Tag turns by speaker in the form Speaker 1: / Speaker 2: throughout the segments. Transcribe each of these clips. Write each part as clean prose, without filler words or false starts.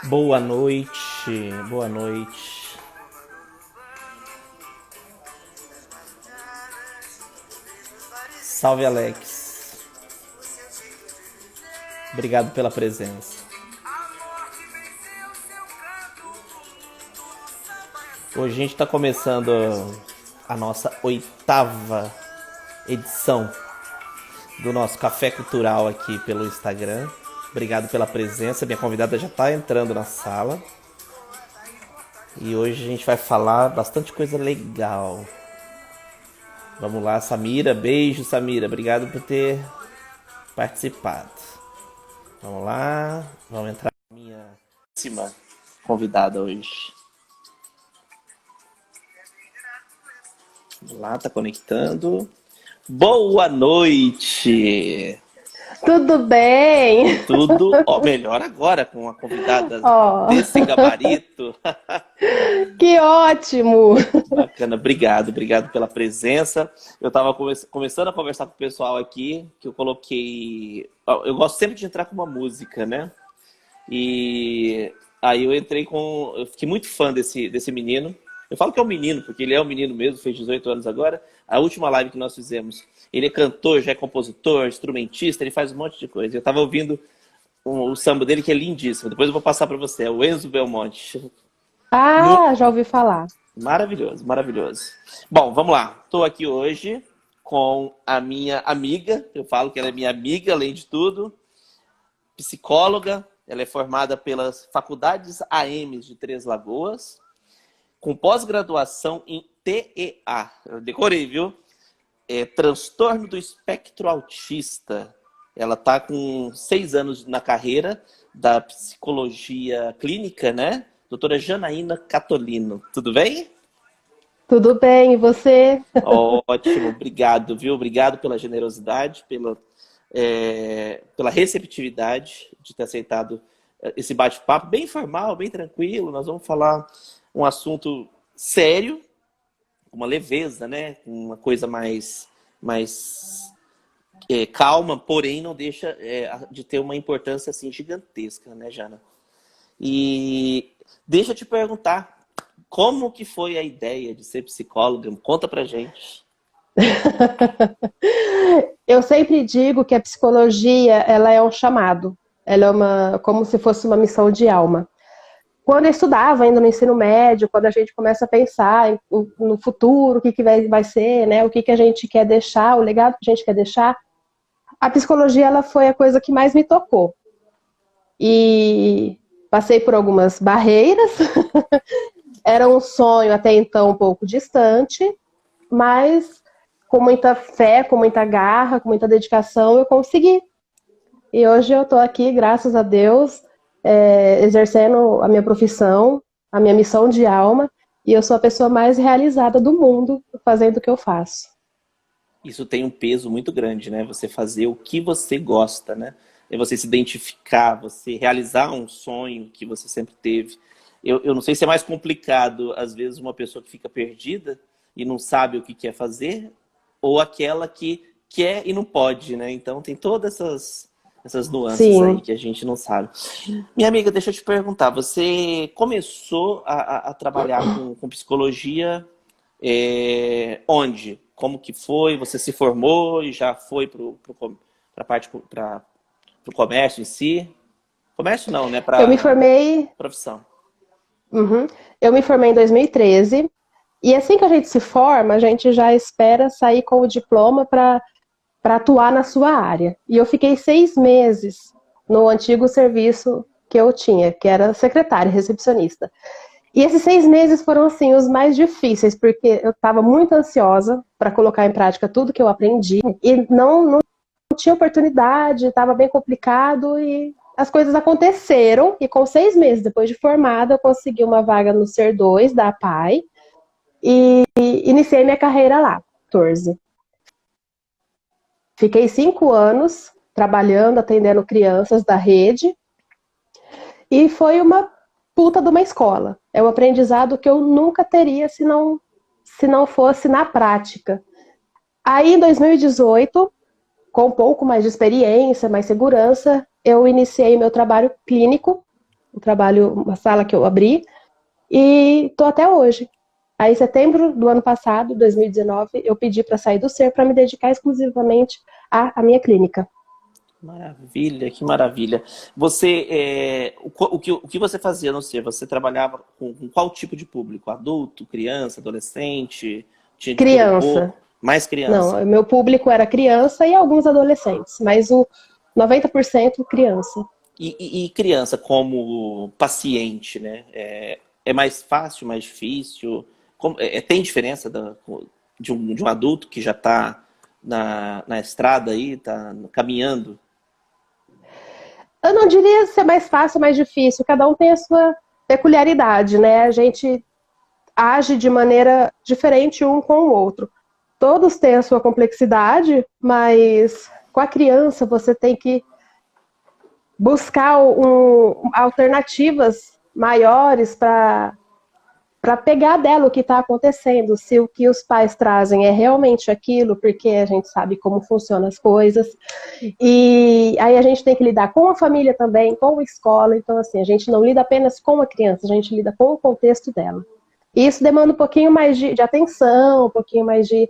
Speaker 1: Boa noite, boa noite. Salve, Alex. Obrigado pela presença. Hoje a gente está começando a nossa 8ª edição do nosso Café Cultural aqui pelo Instagram. Obrigado pela presença. Minha convidada já está entrando na sala. E hoje a gente vai falar bastante coisa legal. Vamos lá, Samira. Beijo, Samira. Obrigado por ter participado. Vamos lá. Vamos entrar na minha próxima convidada hoje. Vamos lá, tá conectando. Boa noite!
Speaker 2: Tudo bem?
Speaker 1: Tudo melhor agora com a convidada
Speaker 2: Ó,
Speaker 1: desse gabarito.
Speaker 2: que ótimo!
Speaker 1: Bacana, obrigado pela presença. Eu estava começando a conversar com o pessoal aqui, que eu coloquei. Eu gosto sempre de entrar com uma música, né? E aí eu entrei com. Eu fiquei muito fã desse menino. Eu falo que é um menino, porque ele é um menino mesmo, fez 18 anos agora. A última live que nós fizemos. Ele é cantor, já é compositor, instrumentista, ele faz um monte de coisa. Eu estava ouvindo o samba dele, que é lindíssimo. Depois eu vou passar para você. É o Enzo Belmonte.
Speaker 2: Ah, já ouvi falar.
Speaker 1: Maravilhoso, maravilhoso. Bom, vamos lá. Estou aqui hoje com a minha amiga. Eu falo que ela é minha amiga, além de tudo. Psicóloga. Ela é formada pelas Faculdades AMs de Três Lagoas, com pós-graduação em TEA. Eu decorei, viu? É transtorno do espectro autista. Ela está com 6 anos na carreira da psicologia clínica, né? Doutora Janaína Catolino. Tudo bem?
Speaker 2: Tudo bem, e você?
Speaker 1: Ótimo, obrigado, viu? Obrigado pela generosidade, pela receptividade de ter aceitado esse bate-papo bem informal, bem tranquilo. Nós vamos falar um assunto sério, uma leveza, né? Uma coisa mais calma, porém não deixa de ter uma importância assim gigantesca, né, Jana? E deixa eu te perguntar, como que foi a ideia de ser psicóloga? Conta pra gente.
Speaker 2: Eu sempre digo que a psicologia, ela é um chamado. Ela é como se fosse uma missão de alma. Quando eu estudava ainda no ensino médio, quando a gente começa a pensar no futuro, o que vai ser, né? O que a gente quer deixar, o legado que a gente quer deixar, a psicologia ela foi a coisa que mais me tocou. E passei por algumas barreiras. Era um sonho até então um pouco distante, mas com muita fé, com muita garra, com muita dedicação, eu consegui. E hoje eu estou aqui, graças a Deus, exercendo a minha profissão, a minha missão de alma, e eu sou a pessoa mais realizada do mundo fazendo o que eu faço.
Speaker 1: Isso tem um peso muito grande, né? Você fazer o que você gosta, né? É você se identificar, você realizar um sonho que você sempre teve. Eu não sei se é mais complicado, às vezes, uma pessoa que fica perdida e não sabe o que quer fazer, ou aquela que quer e não pode, né? Então tem todas essas nuances aí
Speaker 2: Sim.
Speaker 1: que a gente não sabe. Minha amiga, deixa eu te perguntar, você começou a trabalhar com psicologia onde? Como que foi? Você se formou e já foi para o comércio em si? Comércio não, né?
Speaker 2: Eu me
Speaker 1: Para
Speaker 2: formei,
Speaker 1: profissão.
Speaker 2: uhum, eu me formei em 2013, e assim que a gente se forma, a gente já espera sair com o diploma para atuar na sua área. E eu fiquei 6 meses no antigo serviço que eu tinha, que era secretária, recepcionista. E esses 6 meses foram, assim, os mais difíceis, porque eu estava muito ansiosa para colocar em prática tudo que eu aprendi, e não tinha oportunidade, estava bem complicado, e as coisas aconteceram, e com 6 meses depois de formada, eu consegui uma vaga no Ser 2 da APAE, e iniciei minha carreira lá, 14. Fiquei 5 anos trabalhando, atendendo crianças da rede, e foi uma puta de uma escola. É um aprendizado que eu nunca teria se não fosse na prática. Aí, em 2018, com um pouco mais de experiência, mais segurança, eu iniciei meu trabalho clínico um trabalho, uma sala que eu abri, e tô até hoje. Aí, em setembro do ano passado, 2019, eu pedi para sair do SER para me dedicar exclusivamente à minha clínica.
Speaker 1: Maravilha, que maravilha. Você, o que você fazia no SER? Você trabalhava com qual tipo de público? Adulto, criança, adolescente? Tinha de tudo um
Speaker 2: Criança.
Speaker 1: pouco? Mais
Speaker 2: Não,
Speaker 1: criança.
Speaker 2: meu público era criança e alguns adolescentes, mas o 90% criança.
Speaker 1: E criança como paciente, né? É mais fácil, mais difícil? Tem diferença de um adulto que já está na estrada aí, está caminhando?
Speaker 2: Eu não diria ser mais fácil, mais difícil, cada um tem a sua peculiaridade, né? A gente age de maneira diferente um com o outro. Todos têm a sua complexidade, mas com a criança você tem que buscar alternativas maiores para pegar dela o que está acontecendo, se o que os pais trazem é realmente aquilo, porque a gente sabe como funcionam as coisas. E aí a gente tem que lidar com a família também, com a escola. Então, assim, a gente não lida apenas com a criança, a gente lida com o contexto dela. E isso demanda um pouquinho mais de atenção, um pouquinho mais de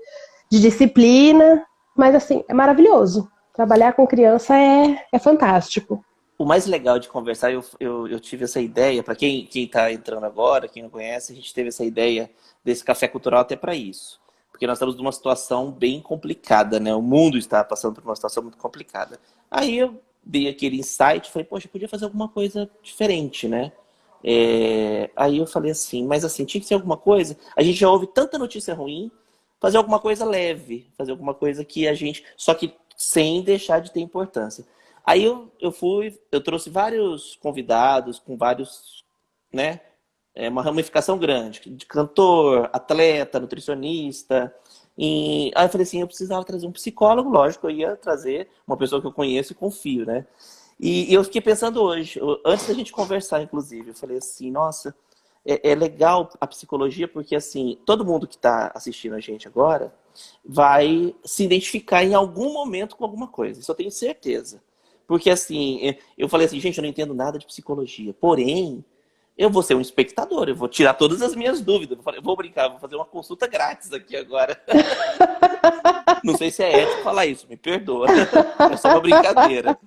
Speaker 2: disciplina, mas assim, é maravilhoso. Trabalhar com criança é fantástico.
Speaker 1: O mais legal de conversar, eu tive essa ideia, para quem está entrando agora, quem não conhece, a gente teve essa ideia desse café cultural até para isso. Porque nós estamos numa situação bem complicada, né? O mundo está passando por uma situação muito complicada. Aí eu dei aquele insight, falei, poxa, eu podia fazer alguma coisa diferente, né? Aí eu falei assim, mas assim, tinha que ser alguma coisa. A gente já ouve tanta notícia ruim, fazer alguma coisa leve, fazer alguma coisa que a gente. Só que sem deixar de ter importância. Aí eu trouxe vários convidados com vários, né? Uma ramificação grande, de cantor, atleta, nutricionista. Aí eu falei assim, eu precisava trazer um psicólogo, lógico, eu ia trazer uma pessoa que eu conheço e confio, né? E eu fiquei pensando hoje, antes da gente conversar, inclusive, eu falei assim, nossa, é legal a psicologia porque, assim, todo mundo que está assistindo a gente agora vai se identificar em algum momento com alguma coisa, isso eu tenho certeza. Porque, assim, eu falei assim, gente, eu não entendo nada de psicologia, porém, eu vou ser um espectador, eu vou tirar todas as minhas dúvidas, eu vou brincar, vou fazer uma consulta grátis aqui agora. Não sei se é ético falar isso, me perdoa, é só uma brincadeira.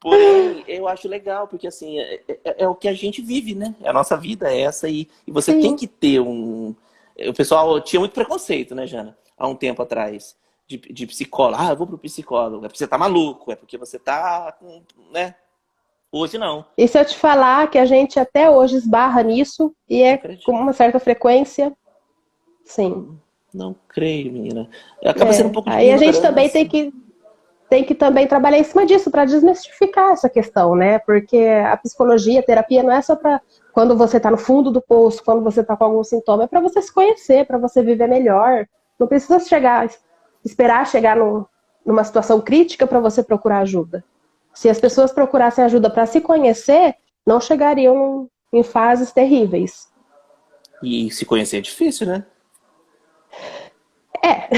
Speaker 1: Porém, eu acho legal, porque assim, é o que a gente vive, né? A nossa vida é essa e você tem
Speaker 2: Sim.
Speaker 1: que ter um. O pessoal tinha muito preconceito, né, Jana? Há um tempo atrás, de psicólogo. Ah, eu vou pro psicólogo. É porque você tá maluco, é porque você tá com. Né? Hoje não.
Speaker 2: E se eu te falar que a gente até hoje esbarra nisso e
Speaker 1: Não
Speaker 2: é com
Speaker 1: acredito.
Speaker 2: uma certa frequência, sim.
Speaker 1: Não creio, menina. Acaba sendo um pouco de
Speaker 2: Aí a gente também
Speaker 1: ignorância.
Speaker 2: tem que também trabalhar em cima disso para desmistificar essa questão, né? Porque a psicologia, a terapia não é só para quando você está no fundo do poço, quando você está com algum sintoma, é para você se conhecer, para você viver melhor. Não precisa esperar chegar numa situação crítica para você procurar ajuda. Se as pessoas procurassem ajuda para se conhecer, não chegariam em fases terríveis.
Speaker 1: E se conhecer é difícil, né?
Speaker 2: É,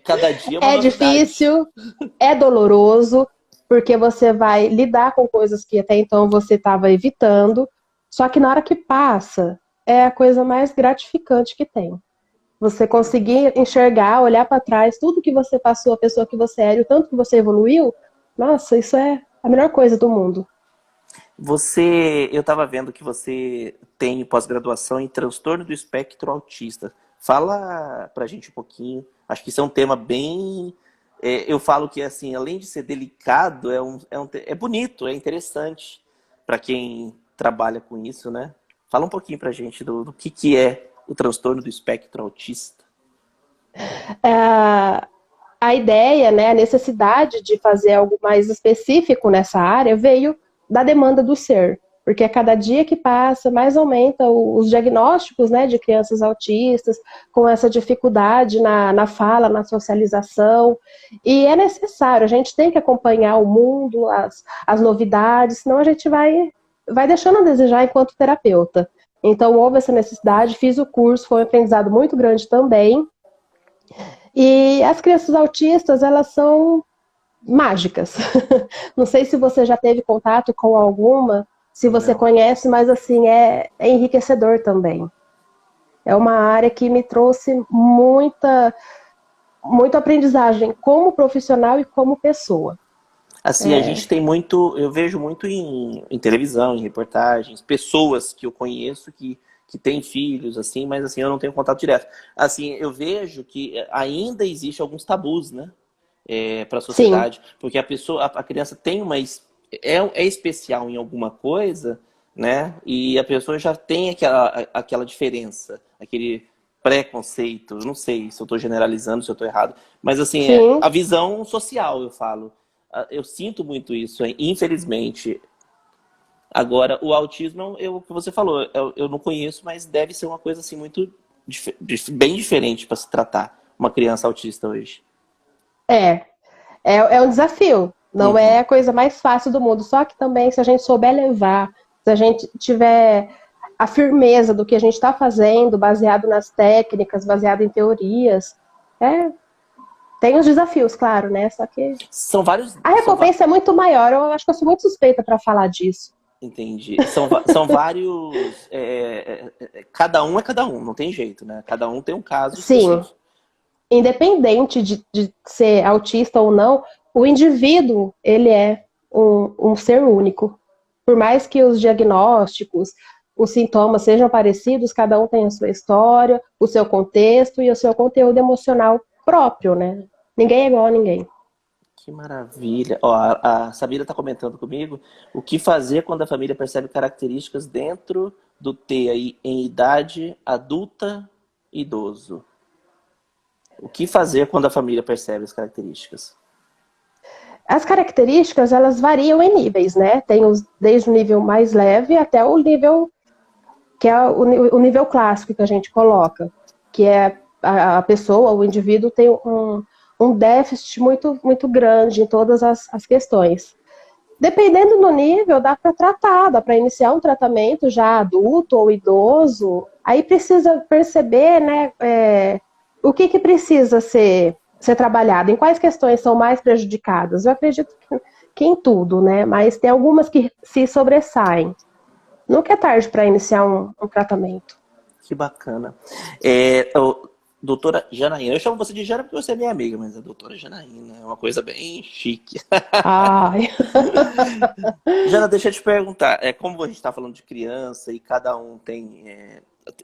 Speaker 1: Cada dia é uma
Speaker 2: é
Speaker 1: novidade.
Speaker 2: difícil, é doloroso, porque você vai lidar com coisas que até então você estava evitando, só que na hora que passa, é a coisa mais gratificante que tem. Você conseguir enxergar, olhar para trás, tudo que você passou, a pessoa que você era, o tanto que você evoluiu, nossa, isso é a melhor coisa do mundo.
Speaker 1: Eu estava vendo que você tem pós-graduação em transtorno do espectro autista. Fala pra gente um pouquinho. Acho que isso é um tema bem. Eu falo que, assim, além de ser delicado, é bonito, é interessante para quem trabalha com isso, né? Fala um pouquinho pra gente do que é o transtorno do espectro autista.
Speaker 2: É, a ideia, né, a necessidade de fazer algo mais específico nessa área veio da demanda do ser, porque a cada dia que passa, mais aumenta os diagnósticos, né, de crianças autistas com essa dificuldade na fala, na socialização, e é necessário, a gente tem que acompanhar o mundo, as novidades, senão a gente vai deixando a desejar enquanto terapeuta. Então houve essa necessidade, fiz o curso, foi um aprendizado muito grande também, e as crianças autistas, elas são mágicas. Não sei se você já teve contato com alguma, se você
Speaker 1: Não.
Speaker 2: conhece, mas assim, é enriquecedor também. É uma área que me trouxe muita aprendizagem como profissional e como pessoa.
Speaker 1: Assim, a gente tem muito, eu vejo muito em televisão, em reportagens, pessoas que eu conheço que têm filhos, assim, mas assim, eu não tenho contato direto. Assim, eu vejo que ainda existe alguns tabus, né, para a
Speaker 2: Sim,
Speaker 1: sociedade, porque a pessoa, a criança tem é especial em alguma coisa, né, e a pessoa já tem aquela diferença, aquele preconceito, eu não sei se eu estou generalizando, se eu estou errado, mas assim,
Speaker 2: sim.
Speaker 1: a visão social, eu falo. Eu sinto muito isso, hein? Infelizmente. Agora, o autismo é o que você falou, eu não conheço, mas deve ser uma coisa assim muito bem diferente para se tratar uma criança autista hoje.
Speaker 2: É, é um desafio. Não é
Speaker 1: Uhum.
Speaker 2: a coisa mais fácil do mundo. Só que também, se a gente souber levar, se a gente tiver a firmeza do que a gente está fazendo, baseado nas técnicas, baseado em teorias, é, tem os desafios, claro, né? Só que
Speaker 1: São vários.
Speaker 2: a recompensa é muito maior. Eu acho que eu sou muito suspeita para falar disso.
Speaker 1: Entendi. São vários. Cada um é cada um, não tem jeito, né? Cada um tem um caso
Speaker 2: Sim,
Speaker 1: específico.
Speaker 2: independente de ser autista ou não, o indivíduo, ele é um ser único. Por mais que os diagnósticos, os sintomas sejam parecidos, cada um tem a sua história, o seu contexto e o seu conteúdo emocional próprio, né? Ninguém é igual a ninguém.
Speaker 1: Que maravilha. Ó, a Samira está comentando comigo o que fazer quando a família percebe características dentro do T aí em idade adulta e idoso. O que fazer quando a família percebe as características?
Speaker 2: As características, elas variam em níveis, né? Tem desde o nível mais leve até o nível que é o nível clássico que a gente coloca, que é a pessoa, o indivíduo tem um déficit muito grande em todas as questões. Dependendo do nível, dá para tratar, dá para iniciar um tratamento já adulto ou idoso. Aí precisa perceber, né, o que precisa ser trabalhado, em quais questões são mais prejudicadas. Eu acredito que em tudo, né, mas tem algumas que se sobressaem. Nunca é tarde para iniciar um tratamento.
Speaker 1: Que bacana. Doutora Janaína, eu chamo você de Jana porque você é minha amiga, mas a doutora Janaína é uma coisa bem chique.
Speaker 2: Ai,
Speaker 1: Jana, deixa eu te perguntar, como a gente está falando de criança e cada um tem,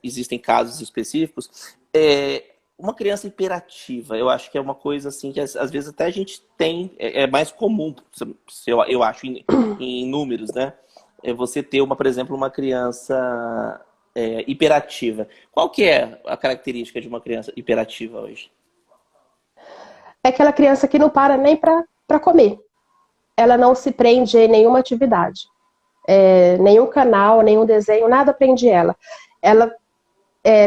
Speaker 1: existem casos específicos, uma criança hiperativa, eu acho que é uma coisa assim que às vezes até a gente tem, é mais comum, eu acho, em números, né? É você ter, por exemplo, uma criança hiperativa. Qual que é a característica de uma criança hiperativa hoje?
Speaker 2: é aquela criança que não para nem para comer. Ela não se prende em nenhuma atividade. Nenhum canal, nenhum desenho, nada prende ela. Ela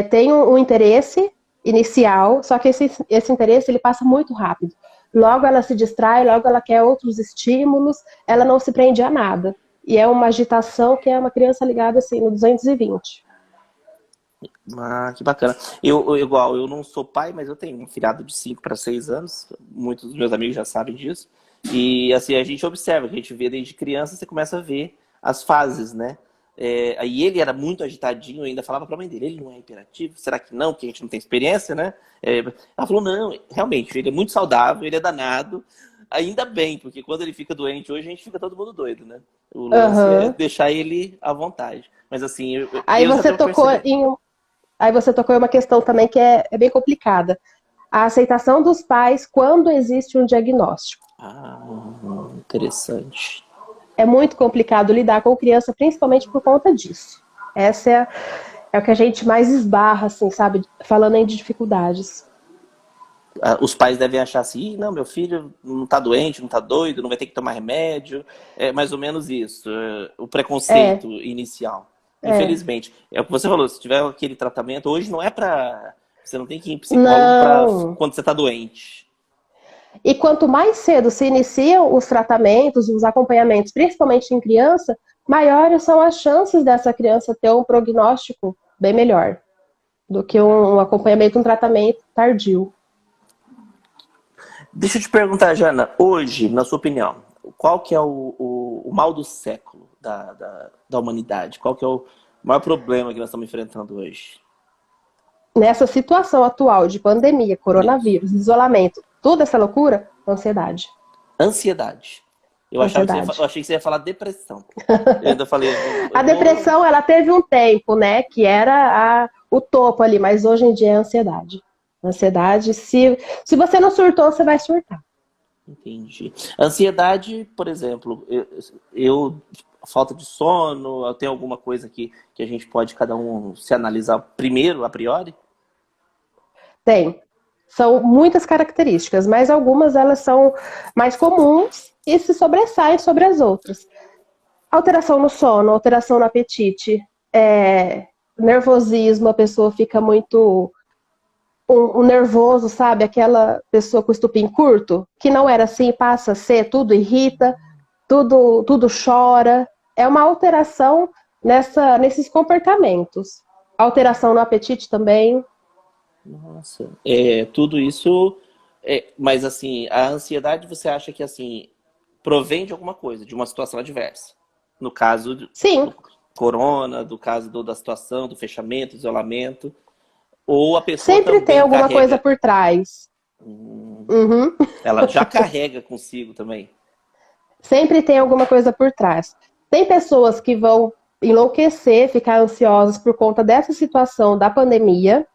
Speaker 2: tem um interesse inicial, só que esse interesse ele passa muito rápido. Logo ela se distrai, logo ela quer outros estímulos, ela não se prende a nada. E é uma agitação que é uma criança ligada assim no 220.
Speaker 1: Ah, que bacana. Igual, eu não sou pai, mas eu tenho um filhado de 5 para 6 anos. Muitos dos meus amigos já sabem disso. E assim, a gente observa, que a gente vê desde criança, você começa a ver as fases, né? Aí ele era muito agitadinho, eu ainda falava pra mãe dele, ele não é hiperativo? Será que não? Porque a gente não tem experiência, né? Ela falou, não, realmente, ele é muito saudável, ele é danado. Ainda bem, porque quando ele fica doente hoje, a gente fica todo mundo doido, né? O lance é
Speaker 2: Uhum.
Speaker 1: deixar ele à vontade. Mas assim,
Speaker 2: Aí
Speaker 1: eu já
Speaker 2: você
Speaker 1: tenho
Speaker 2: tocou
Speaker 1: percebido.
Speaker 2: em Aí você tocou em uma questão também que é bem complicada. A aceitação dos pais quando existe um diagnóstico.
Speaker 1: Ah, interessante.
Speaker 2: É muito complicado lidar com criança, principalmente por conta disso. Essa é o que a gente mais esbarra, assim, sabe? Falando em dificuldades.
Speaker 1: Os pais devem achar assim, não, meu filho não tá doente, não tá doido, não vai ter que tomar remédio. É mais ou menos isso, o
Speaker 2: É,
Speaker 1: preconceito inicial.
Speaker 2: é.
Speaker 1: Infelizmente. É o que você falou, se tiver aquele tratamento, hoje não é pra. Você não tem que ir em psicólogo pra
Speaker 2: Não.
Speaker 1: quando você tá doente.
Speaker 2: E quanto mais cedo se iniciam os tratamentos, os acompanhamentos, principalmente em criança, maiores são as chances dessa criança ter um prognóstico bem melhor do que um acompanhamento, um tratamento tardio.
Speaker 1: Deixa eu te perguntar, Jana, hoje, na sua opinião, qual que é o mal do século da humanidade? Qual que é o maior problema que nós estamos enfrentando hoje?
Speaker 2: Nessa situação atual de pandemia,
Speaker 1: Isso.
Speaker 2: coronavírus, isolamento, toda essa loucura, ansiedade.
Speaker 1: Ansiedade. Eu
Speaker 2: Ansiedade.
Speaker 1: achei que você ia falar depressão. Eu ainda falei,
Speaker 2: A
Speaker 1: eu vou.
Speaker 2: depressão, ela teve um tempo, né, que era o topo ali, mas hoje em dia é ansiedade. Ansiedade, se você não surtou, você vai surtar.
Speaker 1: Entendi. Ansiedade, por exemplo, falta de sono, tem alguma coisa que a gente pode cada um se analisar primeiro, a priori?
Speaker 2: Tem. São muitas características, mas algumas elas são mais comuns e se sobressaem sobre as outras. Alteração no sono, alteração no apetite, nervosismo, a pessoa fica muito um nervoso, sabe? Aquela pessoa com estupim curto, que não era assim, passa a ser, tudo irrita, tudo chora. É uma alteração nesses comportamentos. Alteração no apetite também.
Speaker 1: Nossa, tudo isso. Mas assim, a ansiedade você acha que assim provém de alguma coisa, de uma situação adversa? No caso
Speaker 2: Sim,
Speaker 1: do corona, do caso da situação, do fechamento, do isolamento, ou a pessoa
Speaker 2: sempre tem
Speaker 1: também
Speaker 2: alguma coisa
Speaker 1: carrega,
Speaker 2: por trás. Uhum.
Speaker 1: ela já carrega consigo também.
Speaker 2: Sempre tem alguma coisa por trás. Tem pessoas que vão enlouquecer, ficar ansiosas por conta dessa situação da pandemia,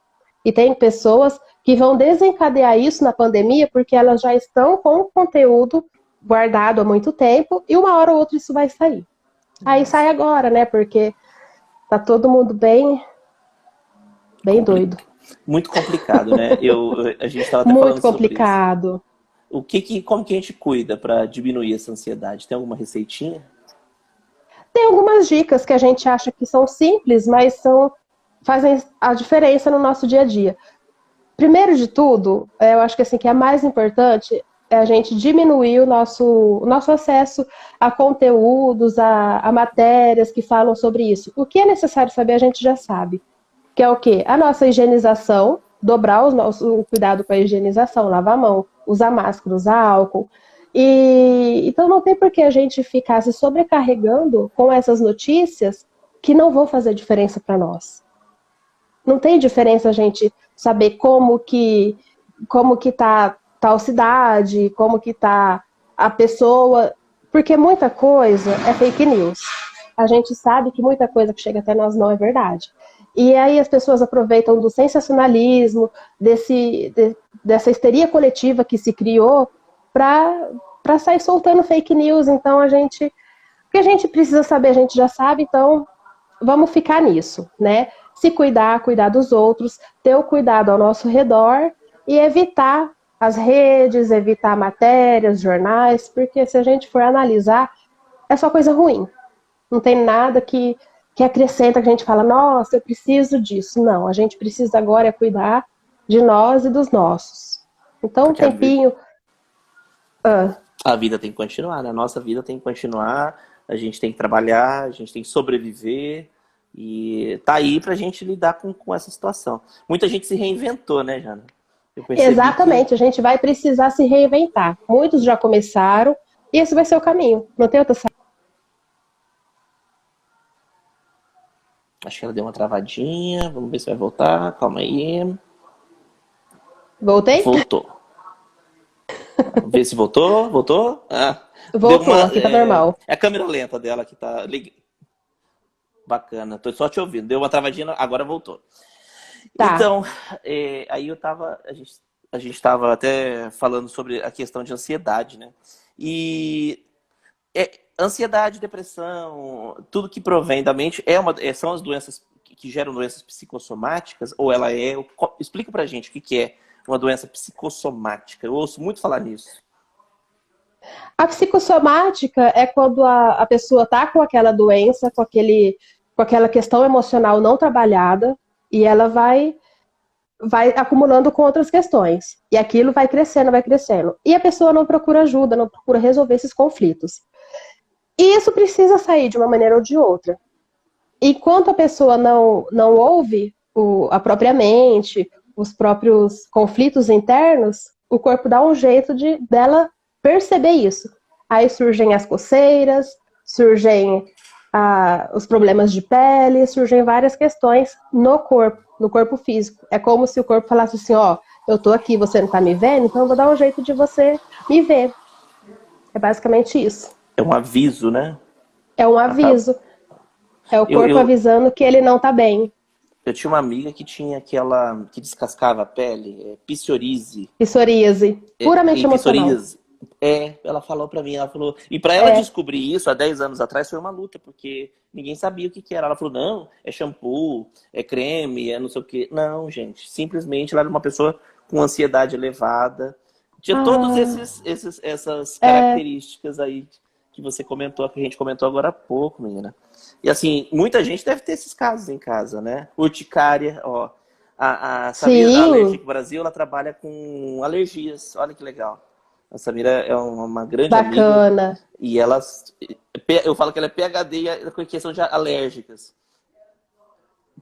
Speaker 2: e tem pessoas que vão desencadear isso na pandemia porque elas já estão com o conteúdo guardado há muito tempo e uma hora ou outra isso vai sair. Aí sai agora, né? Porque tá todo mundo bem doido.
Speaker 1: Muito complicado, né? A gente estava até
Speaker 2: Muito
Speaker 1: falando sobre isso.
Speaker 2: complicado.
Speaker 1: Como que a gente cuida para diminuir essa ansiedade? Tem alguma receitinha?
Speaker 2: Tem algumas dicas que a gente acha que são simples, mas fazem a diferença no nosso dia a dia. Primeiro de tudo, eu acho que assim, que é mais importante é a gente diminuir o nosso acesso a conteúdos, a matérias que falam sobre isso. O que é necessário saber, a gente já sabe. Que é o quê? A nossa higienização, dobrar o cuidado com a higienização, lavar a mão, usar máscara, usar álcool. Então não tem por que a gente ficar se sobrecarregando com essas notícias que não vão fazer diferença para nós. Não tem diferença a gente saber como que tá tal cidade, como que tá a pessoa, porque muita coisa é fake news. A gente sabe que muita coisa que chega até nós não é verdade. E aí as pessoas aproveitam do sensacionalismo, dessa histeria coletiva que se criou para sair soltando fake news. Então o que a gente precisa saber, a gente já sabe, então vamos ficar nisso, né? Se cuidar, cuidar dos outros, ter o cuidado ao nosso redor e evitar as redes, evitar matérias, jornais, porque se a gente for analisar, é só coisa ruim. Não tem nada que acrescenta, que a gente fala, nossa, eu preciso disso. Não, a gente precisa agora cuidar de nós e dos nossos. Então, um
Speaker 1: Porque
Speaker 2: tempinho...
Speaker 1: a vida tem que continuar, né? A nossa vida tem que continuar, a gente tem que trabalhar, a gente tem que sobreviver e tá aí pra gente lidar com essa situação. Muita gente se reinventou, né, Jana? Eu percebi
Speaker 2: Exatamente, a gente vai precisar se reinventar. Muitos já começaram e esse vai ser o caminho. Não tem outra saída.
Speaker 1: Acho que ela deu uma travadinha, vamos ver se vai voltar, calma aí.
Speaker 2: Voltei?
Speaker 1: Voltou. Vamos ver se voltou? Ah,
Speaker 2: Voltou, aqui tá normal.
Speaker 1: É a câmera lenta dela que tá ligada. Bacana, tô só te ouvindo. Deu uma travadinha, agora voltou.
Speaker 2: Tá.
Speaker 1: Então, a gente estava até falando sobre a questão de ansiedade, né? E ansiedade, depressão, tudo que provém da mente são as doenças que geram doenças psicossomáticas, ou ela é... Explica pra gente o que é uma doença psicossomática. Eu ouço muito falar nisso.
Speaker 2: A psicossomática é quando a pessoa tá com aquela doença, com aquela questão emocional não trabalhada, e ela vai acumulando com outras questões. E aquilo vai crescendo, vai crescendo. E a pessoa não procura ajuda, não procura resolver esses conflitos. E isso precisa sair de uma maneira ou de outra. Enquanto a pessoa não ouve a própria mente, os próprios conflitos internos, o corpo dá um jeito dela perceber isso. Aí surgem as coceiras, surgem os problemas de pele, surgem várias questões no corpo físico. É como se o corpo falasse assim, ó, eu tô aqui, você não tá me vendo, então eu vou dar um jeito de você me ver. É basicamente isso.
Speaker 1: É um aviso, né?
Speaker 2: É um
Speaker 1: Acaba.
Speaker 2: aviso. É o
Speaker 1: Eu,
Speaker 2: corpo
Speaker 1: eu,
Speaker 2: avisando que ele não tá bem.
Speaker 1: eu tinha uma amiga que tinha aquela que descascava a pele, psoríase.
Speaker 2: Psoríase. Puramente emocional.
Speaker 1: Psoríase. Ela falou pra mim, ela falou. E pra ela
Speaker 2: É.
Speaker 1: descobrir isso há 10 anos atrás foi uma luta, porque ninguém sabia o que era. Ela falou: não, é shampoo, é creme, é não sei o quê. Não, gente. Simplesmente ela era uma pessoa com ansiedade elevada. Tinha todas
Speaker 2: Ah,
Speaker 1: essas
Speaker 2: é.
Speaker 1: características aí que você comentou, que a gente comentou agora há pouco, menina. E assim, muita gente deve ter esses casos em casa, né? Urticária, ó. A Samira da
Speaker 2: Sim,
Speaker 1: Allergic Brasil, ela trabalha com alergias. Olha que legal. A Samira é uma grande amiga
Speaker 2: bacana.
Speaker 1: e ela, eu falo que ela é PhD em questão de alérgicas.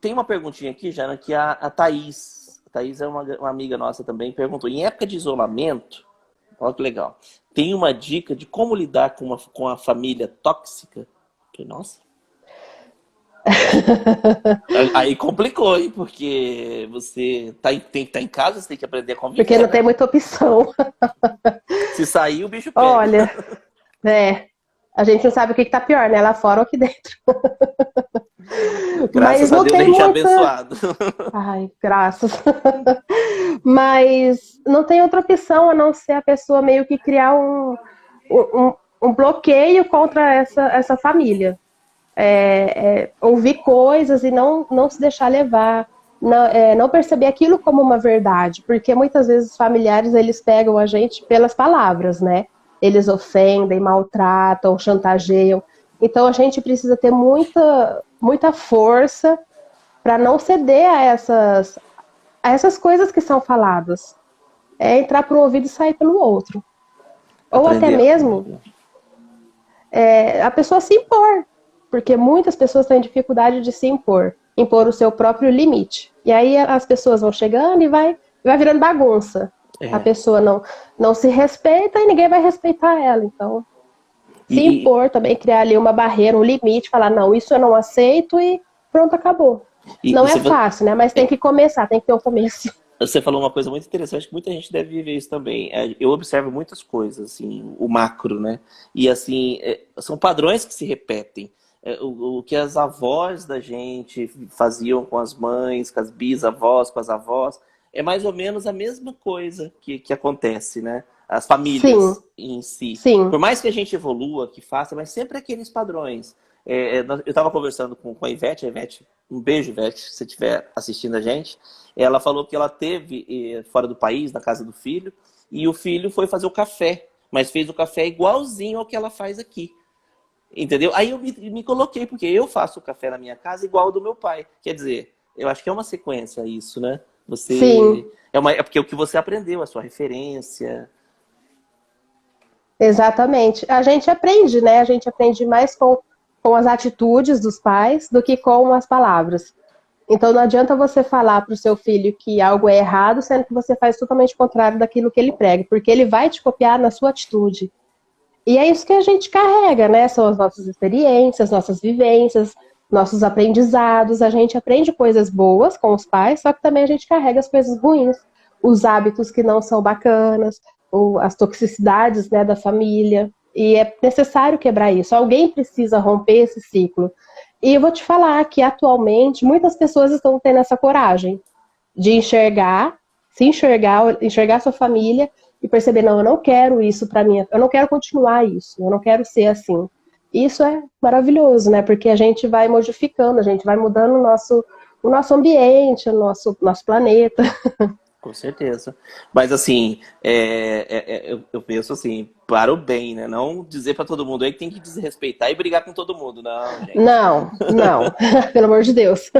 Speaker 1: Tem uma perguntinha aqui, Jana, que a Thaís. A Thaís é uma amiga nossa também, perguntou: em época de isolamento, olha que legal, tem uma dica de como lidar com a família tóxica? Nossa. Aí complicou, hein? Porque você tem que estar em casa, você tem que aprender a
Speaker 2: Porque
Speaker 1: conviver,
Speaker 2: não tem
Speaker 1: né?
Speaker 2: muita opção.
Speaker 1: Se sair, o bicho pega.
Speaker 2: Olha, a gente não sabe o que tá pior, né? Lá fora ou aqui dentro. Mas
Speaker 1: Graças a
Speaker 2: não
Speaker 1: Deus a
Speaker 2: tem
Speaker 1: gente é
Speaker 2: muita.
Speaker 1: abençoado.
Speaker 2: Ai, graças. Mas não tem outra opção a não ser a pessoa meio que criar um bloqueio contra essa família. Ouvir coisas e não se deixar levar, não perceber aquilo como uma verdade, porque muitas vezes os familiares eles pegam a gente pelas palavras, né? Eles ofendem, maltratam, chantageiam. Então a gente precisa ter muita força para não ceder a essas coisas que são faladas. É entrar por um ouvido e sair pelo outro. Ou até
Speaker 1: Aprender a
Speaker 2: mesmo
Speaker 1: conviver.
Speaker 2: a pessoa se impor, porque muitas pessoas têm dificuldade de se impor o seu próprio limite. E aí as pessoas vão chegando e vai virando bagunça. A
Speaker 1: É.
Speaker 2: pessoa não se respeita e ninguém vai respeitar ela. Então,
Speaker 1: E,
Speaker 2: se
Speaker 1: e,
Speaker 2: impor também, criar ali uma barreira, um limite, falar, não, isso eu não aceito e pronto, acabou.
Speaker 1: e
Speaker 2: Não é
Speaker 1: você,
Speaker 2: fácil, né? Mas tem que começar, tem que ter um começo.
Speaker 1: você falou uma coisa muito interessante que muita gente deve viver isso também. Eu observo muitas coisas, assim, o macro, né? E assim, são padrões que se repetem. O que as avós da gente faziam com as mães, com as bisavós, com as avós, é mais ou menos a mesma coisa que acontece, né? As
Speaker 2: Sim,
Speaker 1: famílias em si.
Speaker 2: sim.
Speaker 1: Por mais que a gente evolua, que faça, mas sempre aqueles padrões. Eu estava conversando com a Ivete, um beijo, Ivete, se você estiver assistindo a gente. Ela falou que ela teve fora do país, na casa do filho, e o filho foi fazer o café, mas fez o café igualzinho ao que ela faz aqui. Entendeu? Aí eu me coloquei, porque eu faço o café na minha casa igual ao do meu pai. Quer dizer, eu acho que é uma sequência isso, né?
Speaker 2: Sim,
Speaker 1: É porque é o que você aprendeu, a sua referência.
Speaker 2: exatamente. A gente aprende, né? A gente aprende mais com as atitudes dos pais do que com as palavras. Então não adianta você falar para o seu filho que algo é errado, sendo que você faz totalmente o contrário daquilo que ele prega, porque ele vai te copiar na sua atitude. E é isso que a gente carrega, né? São as nossas experiências, nossas vivências, nossos aprendizados. A gente aprende coisas boas com os pais, só que também a gente carrega as coisas ruins, os hábitos que não são bacanas, ou as toxicidades, né, da família. E é necessário quebrar isso. Alguém precisa romper esse ciclo. E eu vou te falar que atualmente muitas pessoas estão tendo essa coragem de enxergar sua família e perceber, não, eu não quero isso para mim, eu não quero continuar isso, eu não quero ser assim. Isso é maravilhoso, né? Porque a gente vai modificando, a gente vai mudando o nosso ambiente, o nosso planeta.
Speaker 1: Com certeza. Mas assim, eu penso assim, para o bem, né? Não dizer para todo mundo aí que tem que desrespeitar e brigar com todo mundo. Não, gente.
Speaker 2: Não, não, pelo amor de Deus.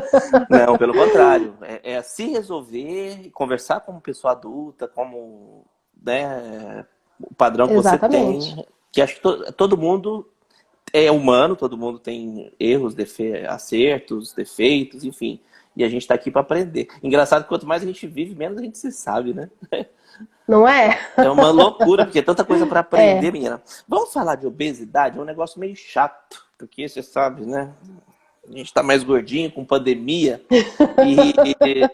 Speaker 1: Não, pelo contrário. É se resolver, conversar como pessoa adulta, como, né, o padrão que você
Speaker 2: Exatamente.
Speaker 1: tem. Que acho que todo mundo é humano, todo mundo tem erros, acertos, defeitos, enfim. E a gente está aqui para aprender. Engraçado que quanto mais a gente vive, menos a gente se sabe, né?
Speaker 2: não é?
Speaker 1: É uma loucura, porque é tanta coisa para aprender,
Speaker 2: É,
Speaker 1: menina. Vamos falar de obesidade? É um negócio meio chato, porque você sabe, né? A gente tá mais gordinho com pandemia.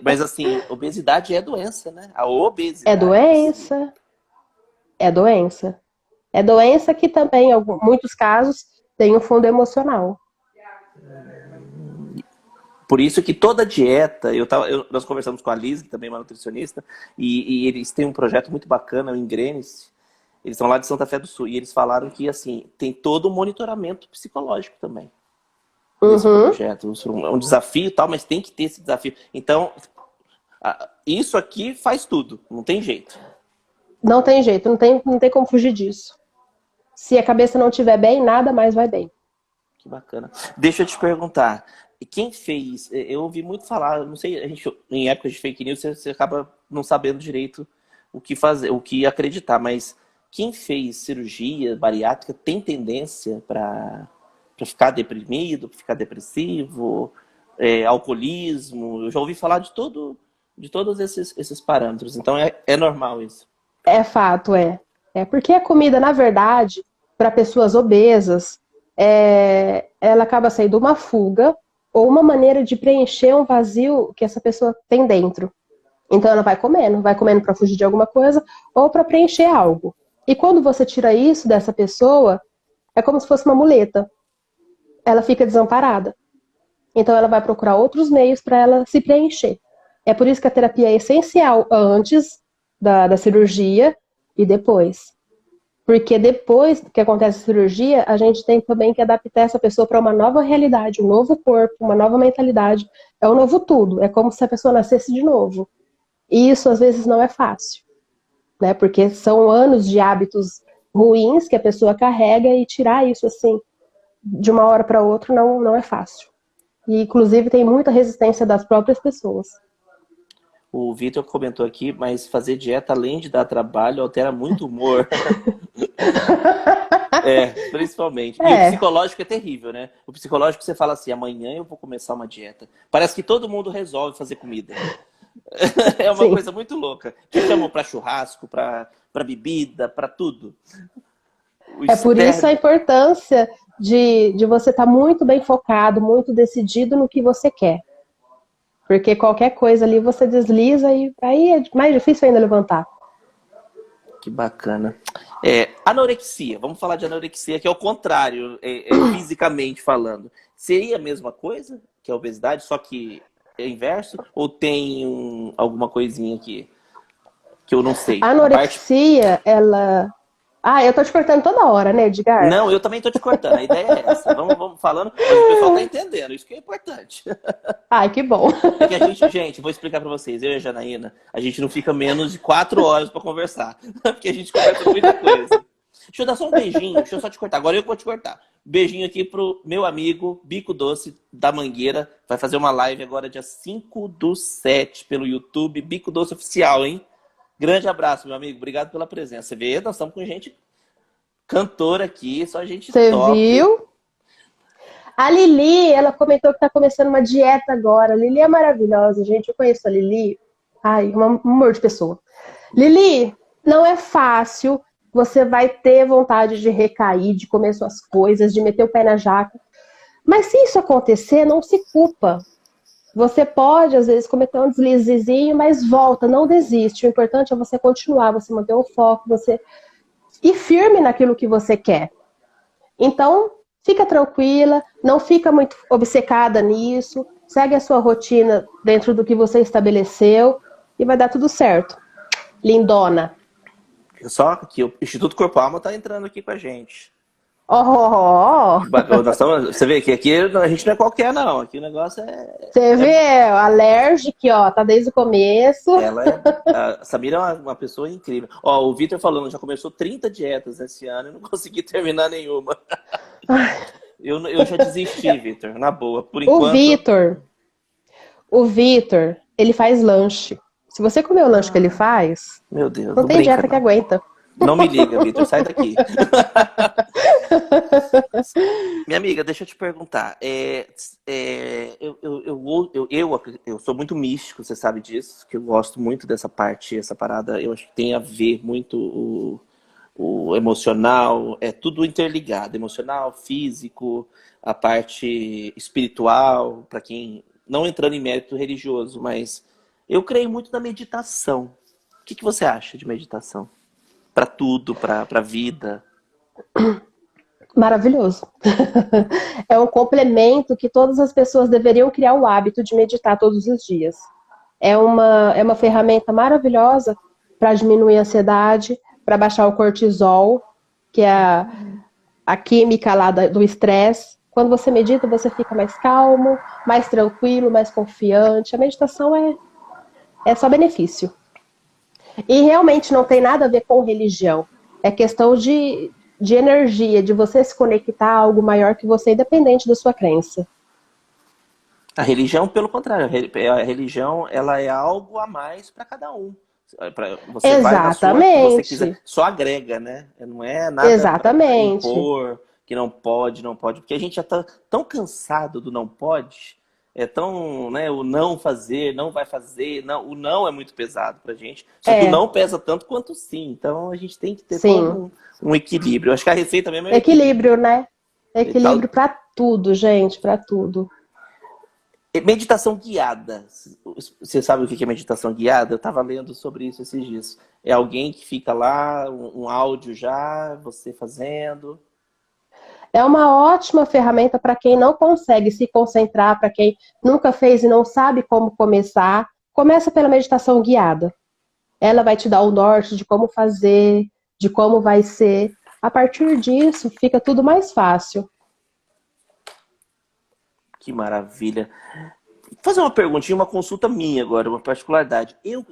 Speaker 1: Mas assim, obesidade é doença, né? A
Speaker 2: é
Speaker 1: obesidade em si.
Speaker 2: doença, é doença. É doença que também, em muitos casos, tem um fundo emocional.
Speaker 1: Por isso que toda dieta, nós conversamos com a Liz, que também é uma nutricionista, e eles têm um projeto muito bacana, o Ingrene-se. Eles são lá de Santa Fé do Sul, e eles falaram que assim, tem todo um monitoramento psicológico também nesse
Speaker 2: Uhum.
Speaker 1: projeto. É um desafio e tal, mas tem que ter esse desafio. Então, isso aqui faz tudo, não tem jeito.
Speaker 2: Não tem jeito, não tem como fugir disso. Se a cabeça não estiver bem, nada mais vai bem.
Speaker 1: Que bacana. Deixa eu te perguntar, quem fez? Eu ouvi muito falar, não sei, em épocas de fake news, você acaba não sabendo direito o que fazer, o que acreditar, mas quem fez cirurgia bariátrica tem tendência para ficar deprimido, para ficar depressivo, alcoolismo? Eu já ouvi falar de todos esses parâmetros, então é normal isso.
Speaker 2: É fato, é. É porque a comida, na verdade, para pessoas obesas, ela acaba sendo uma fuga ou uma maneira de preencher um vazio que essa pessoa tem dentro. Então ela vai comendo para fugir de alguma coisa ou para preencher algo. E quando você tira isso dessa pessoa, é como se fosse uma muleta. Ela fica desamparada. Então ela vai procurar outros meios para ela se preencher. É por isso que a terapia é essencial antes da cirurgia e depois. Porque depois que acontece a cirurgia, a gente tem também que adaptar essa pessoa para uma nova realidade, um novo corpo, uma nova mentalidade. É um novo tudo. É como se a pessoa nascesse de novo. E isso às vezes não é fácil, né? Porque são anos de hábitos ruins que a pessoa carrega e tirar isso assim de uma hora para outra não é fácil. E inclusive tem muita resistência das próprias pessoas.
Speaker 1: O Vitor comentou aqui, mas fazer dieta, além de dar trabalho, altera muito o humor. Principalmente. E o
Speaker 2: É,
Speaker 1: psicológico é terrível, né? O psicológico você fala assim, amanhã eu vou começar uma dieta. Parece que todo mundo resolve fazer comida. É uma
Speaker 2: sim.
Speaker 1: coisa muito louca. Te chamam para churrasco, para bebida, para tudo. O
Speaker 2: É por isso a
Speaker 1: externo.
Speaker 2: importância de você estar muito bem focado, muito decidido no que você quer. Porque qualquer coisa ali você desliza e aí é mais difícil ainda levantar.
Speaker 1: Que bacana. Anorexia. Vamos falar de anorexia, que é o contrário, fisicamente falando. Seria a mesma coisa que a obesidade, só que é inverso? Ou tem alguma coisinha aqui que eu não sei?
Speaker 2: A
Speaker 1: A parte.
Speaker 2: anorexia, ela. Ah, eu tô te cortando toda hora, né, Edgar?
Speaker 1: Não, eu também tô te cortando. A ideia é essa. Vamos falando, mas o pessoal tá entendendo. Isso que é importante.
Speaker 2: Ai, que bom.
Speaker 1: É que a gente, vou explicar pra vocês, eu e a Janaína, a gente não fica menos de 4 horas pra conversar. Porque a gente conversa muita coisa. Deixa eu dar só um beijinho, deixa eu só te cortar. Agora eu vou te cortar. Beijinho aqui pro meu amigo Bico Doce da Mangueira. Vai fazer uma live agora dia 5/7 pelo YouTube. Bico Doce Oficial, hein? Grande abraço, meu amigo. Obrigado pela presença. Você vê, nós estamos com gente cantora aqui, só gente
Speaker 2: Você
Speaker 1: top.
Speaker 2: viu? A Lili, ela comentou que tá começando uma dieta agora. A Lili é maravilhosa, gente. Eu conheço a Lili. Ai, um amor de pessoa. Lili, não é fácil. Você vai ter vontade de recair, de comer suas coisas, de meter o pé na jaca. Mas se isso acontecer, não se culpa. Você pode, às vezes, cometer um deslizezinho, mas volta, não desiste. O importante é você continuar, você manter o foco, você ir firme naquilo que você quer. Então, fica tranquila, não fica muito obcecada nisso, segue a sua rotina dentro do que você estabeleceu e vai dar tudo certo. Lindona.
Speaker 1: Só que o Instituto Corpo Alma tá entrando aqui com a gente.
Speaker 2: Oh, oh, oh.
Speaker 1: Você vê que aqui a gente não é qualquer, não. Aqui o negócio
Speaker 2: Você vê, alérgico, ó, tá desde o começo.
Speaker 1: A Samira é uma pessoa incrível. Ó, o Vitor falando, já começou 30 dietas esse ano e não consegui terminar nenhuma. Eu já desisti, Vitor, na boa. Por enquanto.
Speaker 2: O Vitor, ele faz lanche. Se você comer o lanche que ele faz,
Speaker 1: Meu Deus,
Speaker 2: não
Speaker 1: não
Speaker 2: tem
Speaker 1: brinca,
Speaker 2: dieta que
Speaker 1: não.
Speaker 2: aguenta.
Speaker 1: Não me liga, Vitor, sai daqui. Minha amiga, deixa eu te perguntar. Eu sou muito místico, você sabe disso, que eu gosto muito dessa parte, essa parada. Eu acho que tem a ver muito o emocional, é tudo interligado, emocional, físico, a parte espiritual, para quem não entrando em mérito religioso, mas eu creio muito na meditação. O que você acha de meditação? Para tudo, para a vida?
Speaker 2: Maravilhoso. É um complemento que todas as pessoas deveriam criar o hábito de meditar todos os dias. É uma ferramenta maravilhosa para diminuir a ansiedade, para baixar o cortisol, que é a química lá do estresse. Quando você medita, você fica mais calmo, mais tranquilo, mais confiante. A meditação é só benefício. E realmente não tem nada a ver com religião. É questão de energia, de você se conectar a algo maior que você, independente da sua crença.
Speaker 1: A religião, pelo contrário, a religião ela é algo a mais para cada um. Você vai na sua que você quiser,
Speaker 2: Exatamente.
Speaker 1: só agrega, né? Não é nada para
Speaker 2: Exatamente.
Speaker 1: impor que não pode, não pode, porque a gente já tá tão cansado do não pode, é tão, né, o não fazer, não vai fazer, não, o não é muito pesado pra gente. Só que o
Speaker 2: É,
Speaker 1: não pesa tanto quanto o sim. Então a gente tem que ter todo
Speaker 2: sim.
Speaker 1: um equilíbrio. Eu acho que a receita mesmo é o equilíbrio.
Speaker 2: Equilíbrio, né?
Speaker 1: E tal.
Speaker 2: Equilíbrio para tudo, gente, para tudo.
Speaker 1: Meditação guiada. Você sabe o que é meditação guiada? Eu estava lendo sobre isso esses dias. É alguém que fica lá, um áudio já, você fazendo.
Speaker 2: É uma ótima ferramenta para quem não consegue se concentrar, para quem nunca fez e não sabe como começar. Começa pela meditação guiada. Ela vai te dar o norte de como fazer, de como vai ser. A partir disso, fica tudo mais fácil.
Speaker 1: Que maravilha. Vou fazer uma perguntinha, uma consulta minha agora, uma particularidade. Eu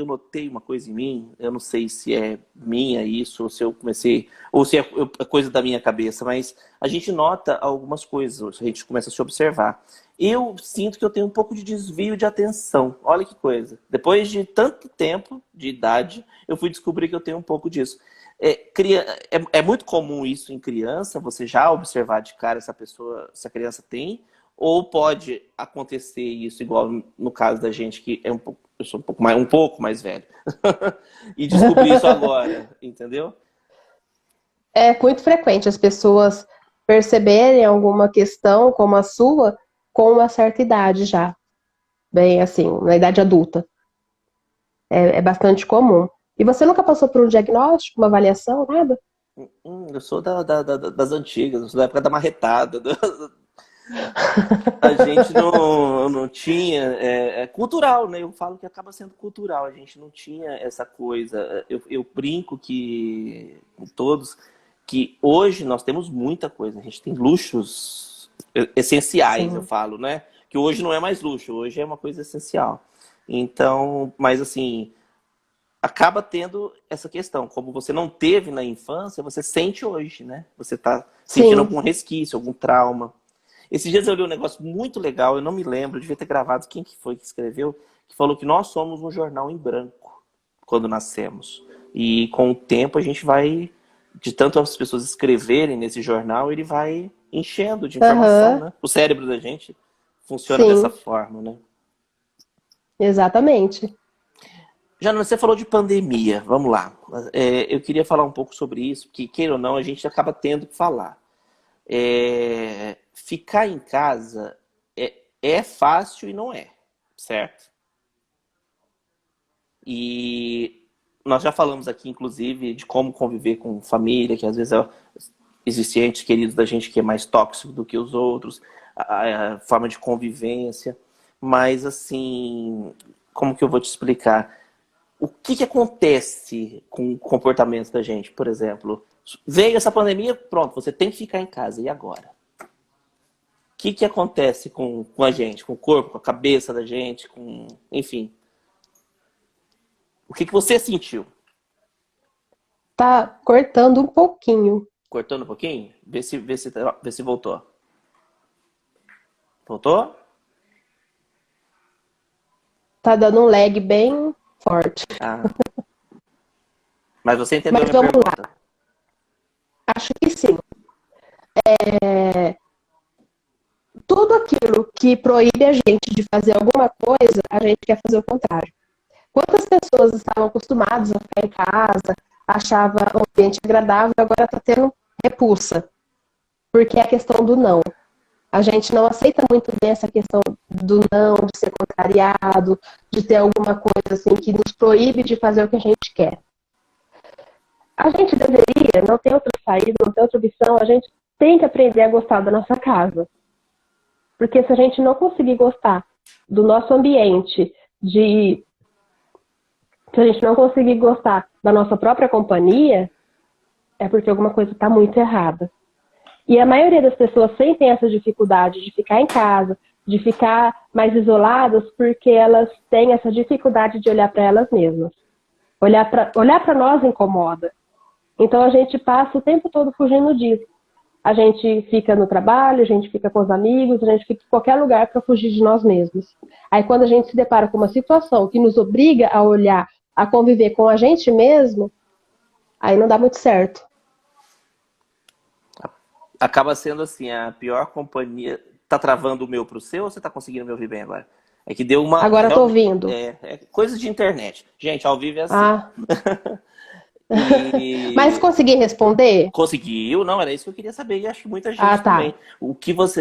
Speaker 1: notei uma coisa em mim, eu não sei se é minha isso, ou se eu comecei, ou se é coisa da minha cabeça, mas a gente nota algumas coisas, a gente começa a se observar. Eu sinto que eu tenho um pouco de desvio de atenção. Olha que coisa. Depois de tanto tempo de idade, eu fui descobrir que eu tenho um pouco disso. É muito comum isso em criança, você já observar de cara se a pessoa, se a criança tem, ou pode acontecer isso igual no caso da gente que é um pouco, eu sou um pouco mais velho e descobri isso agora, entendeu?
Speaker 2: É muito frequente as pessoas perceberem alguma questão como a sua com uma certa idade já, bem assim, na idade adulta. É bastante comum. E você nunca passou por um diagnóstico, uma avaliação, nada?
Speaker 1: Eu sou das antigas, eu sou da época da marretada. A gente não tinha. É cultural, né? Eu falo que acaba sendo cultural. A gente não tinha essa coisa. Eu brinco que com todos que hoje nós temos muita coisa. A gente tem luxos essenciais, eu
Speaker 2: Sim.
Speaker 1: falo, né? Que hoje não é mais luxo, hoje é uma coisa essencial. Então, mas assim, acaba tendo essa questão. Como você não teve na infância, você sente hoje, né? Você tá sentindo
Speaker 2: Sim.
Speaker 1: algum resquício, algum trauma. Esses dias eu li um negócio muito legal, eu não me lembro, eu devia ter gravado quem que foi que escreveu, que falou que nós somos um jornal em branco quando nascemos. E com o tempo a gente vai, de tanto as pessoas escreverem nesse jornal, ele vai enchendo de informação,
Speaker 2: Aham.
Speaker 1: né? O cérebro da gente funciona dessa
Speaker 2: Sim,
Speaker 1: forma, né?
Speaker 2: exatamente.
Speaker 1: Jana, você falou de pandemia, vamos lá. Eu queria falar um pouco sobre isso, porque queira ou não, a gente acaba tendo que falar. Ficar em casa é fácil e não é, certo? E nós já falamos aqui, inclusive, de como conviver com família, que às vezes existem entes queridos da gente que é mais tóxico do que os outros, a forma de convivência. Mas, assim, como que eu vou te explicar? O que acontece com o comportamento da gente, por exemplo? Veio essa pandemia, pronto, você tem que ficar em casa, e agora? O que acontece com a gente, com o corpo, com a cabeça da gente, enfim. O que você sentiu?
Speaker 2: Tá cortando um pouquinho.
Speaker 1: Cortando um pouquinho? Vê se voltou. Voltou?
Speaker 2: Tá dando um lag bem forte.
Speaker 1: Ah, mas você entendeu a
Speaker 2: Mas
Speaker 1: minha
Speaker 2: vamos lá.
Speaker 1: pergunta?
Speaker 2: Acho que sim. que proíbe a gente de fazer alguma coisa, a gente quer fazer o contrário. Quantas pessoas estavam acostumadas a ficar em casa, achavam o ambiente agradável, agora está tendo repulsa, porque é a questão do não. A gente não aceita muito bem essa questão do não, de ser contrariado, de ter alguma coisa assim que nos proíbe de fazer o que a gente quer. A gente deveria, não tem outra saída, não tem outra opção, a gente tem que aprender a gostar da nossa casa. Porque se a gente não conseguir gostar do nosso ambiente, se a gente não conseguir gostar da nossa própria companhia, é porque alguma coisa está muito errada. E a maioria das pessoas sentem essa dificuldade de ficar em casa, de ficar mais isoladas, porque elas têm essa dificuldade de olhar para elas mesmas. Olhar para nós incomoda. Então a gente passa o tempo todo fugindo disso. A gente fica no trabalho, a gente fica com os amigos, a gente fica em qualquer lugar para fugir de nós mesmos. Aí quando a gente se depara com uma situação que nos obriga a olhar, a conviver com a gente mesmo, aí não dá muito certo.
Speaker 1: Acaba sendo assim, a pior companhia. Tá travando o meu pro seu ou você tá conseguindo me ouvir bem agora? É que deu uma...
Speaker 2: Agora eu tô ouvindo.
Speaker 1: É coisa de internet. Gente, ao vivo é assim.
Speaker 2: Mas consegui responder?
Speaker 1: Conseguiu, não, era isso que eu queria saber. E acho que muita gente também.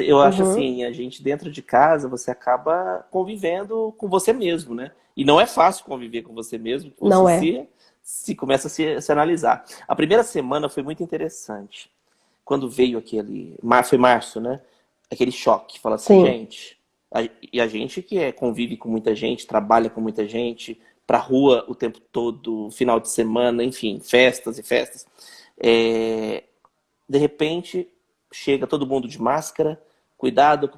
Speaker 1: Eu acho assim, a gente dentro de casa, você acaba convivendo com você mesmo, né? E não é fácil conviver com você mesmo. Você se começa a se analisar. A primeira semana foi muito interessante. Quando veio foi março, né? Aquele choque. Fala assim, gente, a gente que convive com muita gente, trabalha com muita gente, pra rua o tempo todo, final de semana, enfim, festas e festas. De repente, chega todo mundo de máscara, cuidado,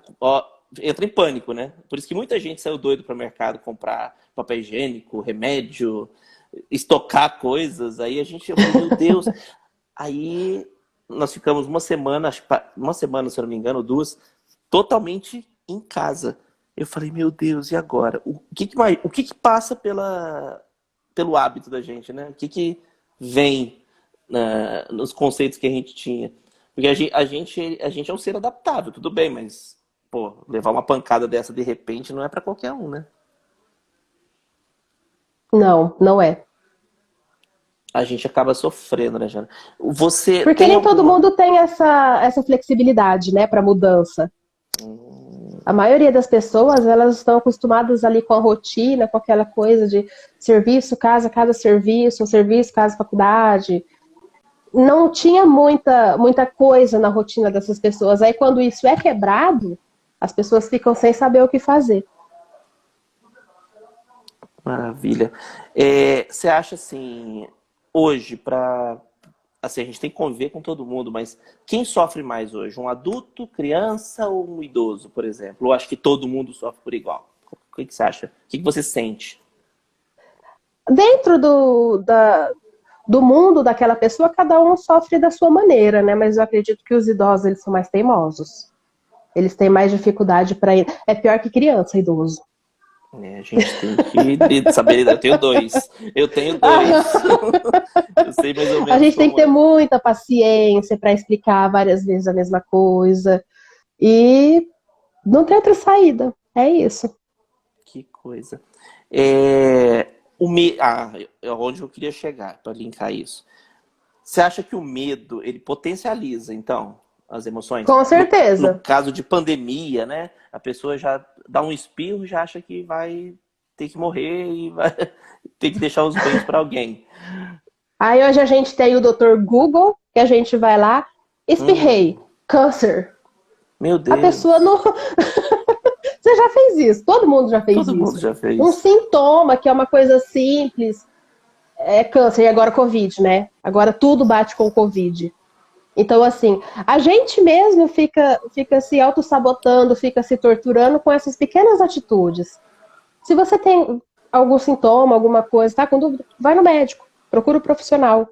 Speaker 1: entra em pânico, né? Por isso que muita gente saiu doido para o mercado comprar papel higiênico, remédio, estocar coisas. Aí a gente, meu Deus. Aí nós ficamos uma semana, se eu não me engano, 2, totalmente em casa. Eu falei, meu Deus, e agora? O que passa pelo hábito da gente, né? O que vem nos conceitos que a gente tinha? Porque a gente é um ser adaptável, tudo bem, mas levar uma pancada dessa de repente não é para qualquer um, né?
Speaker 2: Não, não é.
Speaker 1: A gente acaba sofrendo, né, Jana?
Speaker 2: Porque nem todo mundo tem essa flexibilidade, né, para mudança. A maioria das pessoas, elas estão acostumadas ali com a rotina, com aquela coisa de serviço, casa, serviço, serviço, casa, faculdade. Não tinha muita coisa na rotina dessas pessoas. Aí quando isso é quebrado, as pessoas ficam sem saber o que fazer.
Speaker 1: Maravilha. Você acha assim, hoje, assim, a gente tem que conviver com todo mundo, mas quem sofre mais hoje? Um adulto, criança ou um idoso, por exemplo? Ou acho que todo mundo sofre por igual? O que você acha? O que você sente?
Speaker 2: Dentro do mundo daquela pessoa, cada um sofre da sua maneira, né? Mas eu acredito que os idosos, eles são mais teimosos. Eles têm mais dificuldade para ir. É pior que criança, idoso.
Speaker 1: A gente tem que saber. Eu tenho 2. Eu sei mais ou menos.
Speaker 2: A gente tem que ter muita paciência para explicar várias vezes a mesma coisa. E não tem outra saída. É isso.
Speaker 1: Que coisa. Onde eu queria chegar para linkar isso. Você acha que o medo, ele potencializa, então, as emoções?
Speaker 2: Com certeza.
Speaker 1: No caso de pandemia, né? A pessoa já dá um espirro e já acha que vai ter que morrer e vai ter que deixar os bens para alguém.
Speaker 2: Aí hoje a gente tem o Dr. Google, que a gente vai lá, espirrei, câncer.
Speaker 1: Meu Deus.
Speaker 2: A pessoa não... Você já fez isso, todo mundo já fez isso.
Speaker 1: Todo mundo já fez.
Speaker 2: Um sintoma, que é uma coisa simples, é câncer, e agora Covid, né? Agora tudo bate com Covid. Então, assim, a gente mesmo fica se auto-sabotando, fica se torturando com essas pequenas atitudes. Se você tem algum sintoma, alguma coisa, tá com dúvida, vai no médico, procura um profissional.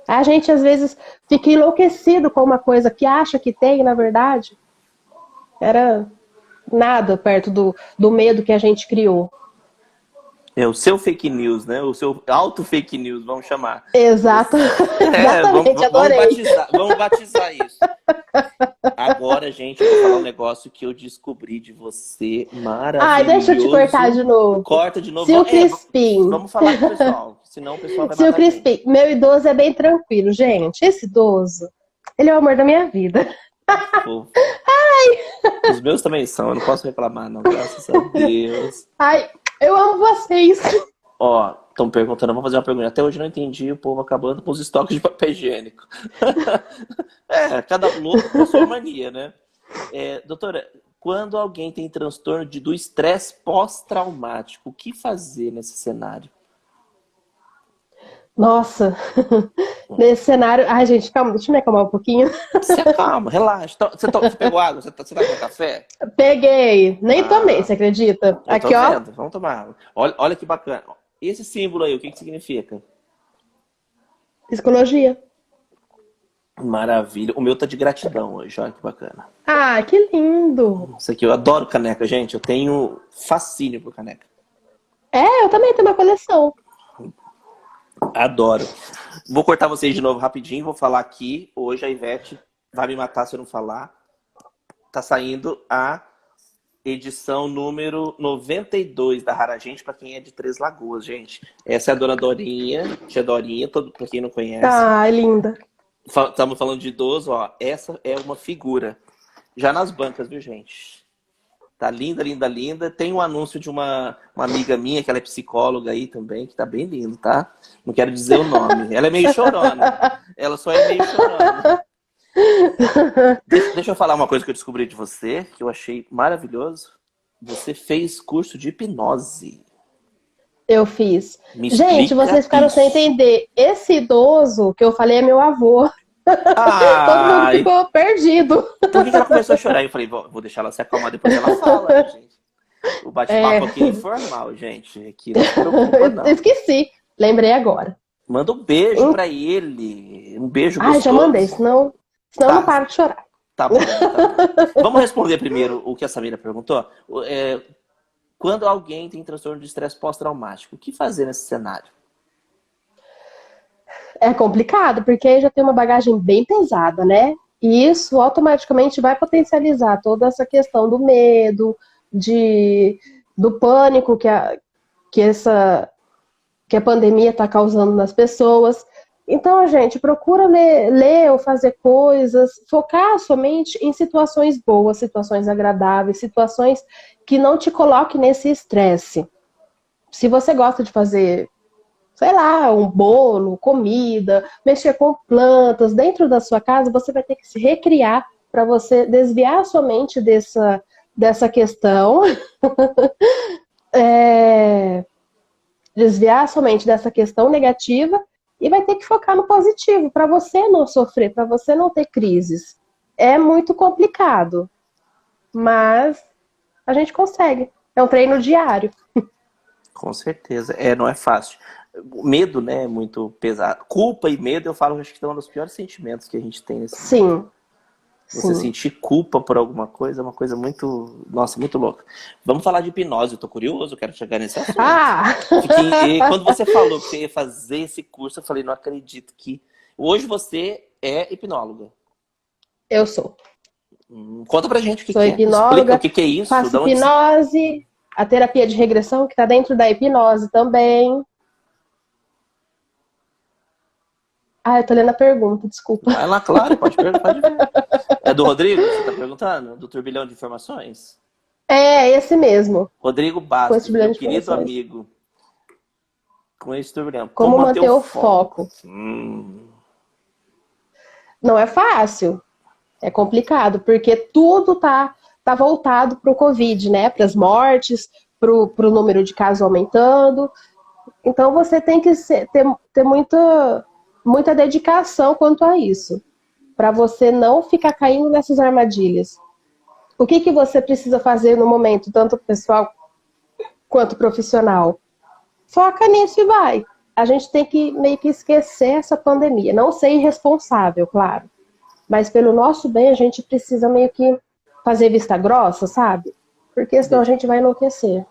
Speaker 2: A gente, às vezes, fica enlouquecido com uma coisa que acha que tem, na verdade, era nada perto do medo que a gente criou.
Speaker 1: O seu fake news, né? O seu auto-fake news, vamos chamar.
Speaker 2: Exato. Exatamente, adorei.
Speaker 1: Vamos batizar isso. agora, gente, eu vou falar um negócio que eu descobri de você. Maravilhoso.
Speaker 2: Ai, deixa eu te cortar de novo.
Speaker 1: Corta de novo.
Speaker 2: Se o Crispim...
Speaker 1: Vamos falar com o pessoal, senão o pessoal vai
Speaker 2: Se o
Speaker 1: matar a gente.
Speaker 2: Crispim... Meu idoso é bem tranquilo, gente. Esse idoso, ele é o amor da minha vida.
Speaker 1: Fofo. Ai! Os meus também são, eu não posso reclamar, não. Graças a Deus.
Speaker 2: Ai, eu amo vocês.
Speaker 1: Ó, estão perguntando, vou fazer uma pergunta. Até hoje eu não entendi, o povo acabando com os estoques de papel higiênico. Cada louco com a sua mania, né? Doutora, quando alguém tem transtorno do estresse pós-traumático, o que fazer nesse cenário?
Speaker 2: Nossa, nesse cenário... Ai, gente, calma, deixa eu me acalmar um pouquinho.
Speaker 1: Se acalma, relaxa. Você pegou água? Você tá com café?
Speaker 2: Peguei. Nem tomei, você acredita? Aqui, ó.
Speaker 1: Vendo. Vamos tomar água. Olha que bacana. Esse símbolo aí, o que significa?
Speaker 2: Psicologia.
Speaker 1: Maravilha. O meu tá de gratidão hoje, olha que bacana.
Speaker 2: Ah, que lindo.
Speaker 1: Isso aqui, eu adoro caneca, gente. Eu tenho fascínio por caneca.
Speaker 2: Eu também tenho uma coleção.
Speaker 1: Adoro. Vou cortar vocês de novo rapidinho, vou falar aqui. Hoje a Ivete vai me matar se eu não falar. Tá saindo a edição número 92 da Rara Gente, para quem é de Três Lagoas, gente. Essa é a dona Dorinha, tia Dorinha, pra quem não conhece.
Speaker 2: Ah, linda.
Speaker 1: Estamos falando de idoso, ó. Essa é uma figura. Já nas bancas, viu, gente? Tá linda, linda, linda. Tem um anúncio de uma amiga minha, que ela é psicóloga aí também, que tá bem lindo, tá? Não quero dizer o nome. Ela é meio chorona. Ela só é meio chorona. Deixa eu falar uma coisa que eu descobri de você, que eu achei maravilhoso. Você fez curso de hipnose.
Speaker 2: Eu fiz.
Speaker 1: Me
Speaker 2: Gente,
Speaker 1: explica
Speaker 2: vocês ficaram
Speaker 1: isso.
Speaker 2: sem entender. Esse idoso que eu falei é meu avô. Todo mundo ficou perdido.
Speaker 1: Por que ela começou a chorar? Eu falei, vou deixar ela se acalmar, depois ela fala, né, gente? O bate-papo aqui é informal, gente. Aqui não se preocupa, não.
Speaker 2: Eu esqueci. Lembrei agora.
Speaker 1: Manda um beijo pra ele. Um beijo gostoso.
Speaker 2: Ai, já mandei, senão eu não paro de chorar.
Speaker 1: Tá bom, tá bom. Vamos responder primeiro o que a Samira perguntou. Quando alguém tem transtorno de estresse pós-traumático, o que fazer nesse cenário?
Speaker 2: É complicado, porque aí já tem uma bagagem bem pesada, né? E isso automaticamente vai potencializar toda essa questão do medo, do pânico que a pandemia está causando nas pessoas. Então, gente, procura ler ou fazer coisas, focar somente em situações boas, situações agradáveis, situações que não te coloquem nesse estresse. Se você gosta de fazer, sei lá, um bolo, comida, mexer com plantas dentro da sua casa, você vai ter que se recriar para você desviar a sua mente dessa questão. Desviar a sua mente dessa questão negativa e vai ter que focar no positivo, para você não sofrer, para você não ter crises. É muito complicado, mas a gente consegue. É um treino diário.
Speaker 1: Com certeza. Não é fácil. O medo, né, é muito pesado. Culpa e medo, eu falo, acho que é um dos piores sentimentos que a gente tem nesse
Speaker 2: Sim.
Speaker 1: Você sentir culpa por alguma coisa é uma coisa muito, nossa, muito louca. Vamos falar de hipnose, eu tô curioso, eu quero chegar nesse assunto. Quando você falou que você ia fazer esse curso, eu falei, não acredito que... Hoje você é hipnóloga. Eu
Speaker 2: sou.
Speaker 1: Conta pra gente o que
Speaker 2: sou
Speaker 1: é.
Speaker 2: Hipnóloga,
Speaker 1: explica o que é isso.
Speaker 2: Faço hipnose, a terapia de regressão, que tá dentro da hipnose também. Eu tô lendo a pergunta, desculpa.
Speaker 1: Vai lá, claro, pode ver. É do Rodrigo, você tá perguntando? Do Turbilhão de Informações?
Speaker 2: É, esse mesmo.
Speaker 1: Rodrigo Bastos, meu querido amigo. Com esse turbilhão.
Speaker 2: Como manter o foco? Não é fácil. É complicado, porque tudo tá voltado pro Covid, né? Para as mortes, pro número de casos aumentando. Então você tem que ter muita dedicação quanto a isso, para você não ficar caindo nessas armadilhas. O que você precisa fazer no momento, tanto pessoal quanto profissional? Foca nisso e vai. A gente tem que meio que esquecer essa pandemia. Não ser irresponsável, claro. Mas pelo nosso bem, a gente precisa meio que fazer vista grossa, sabe? Porque senão a gente vai enlouquecer.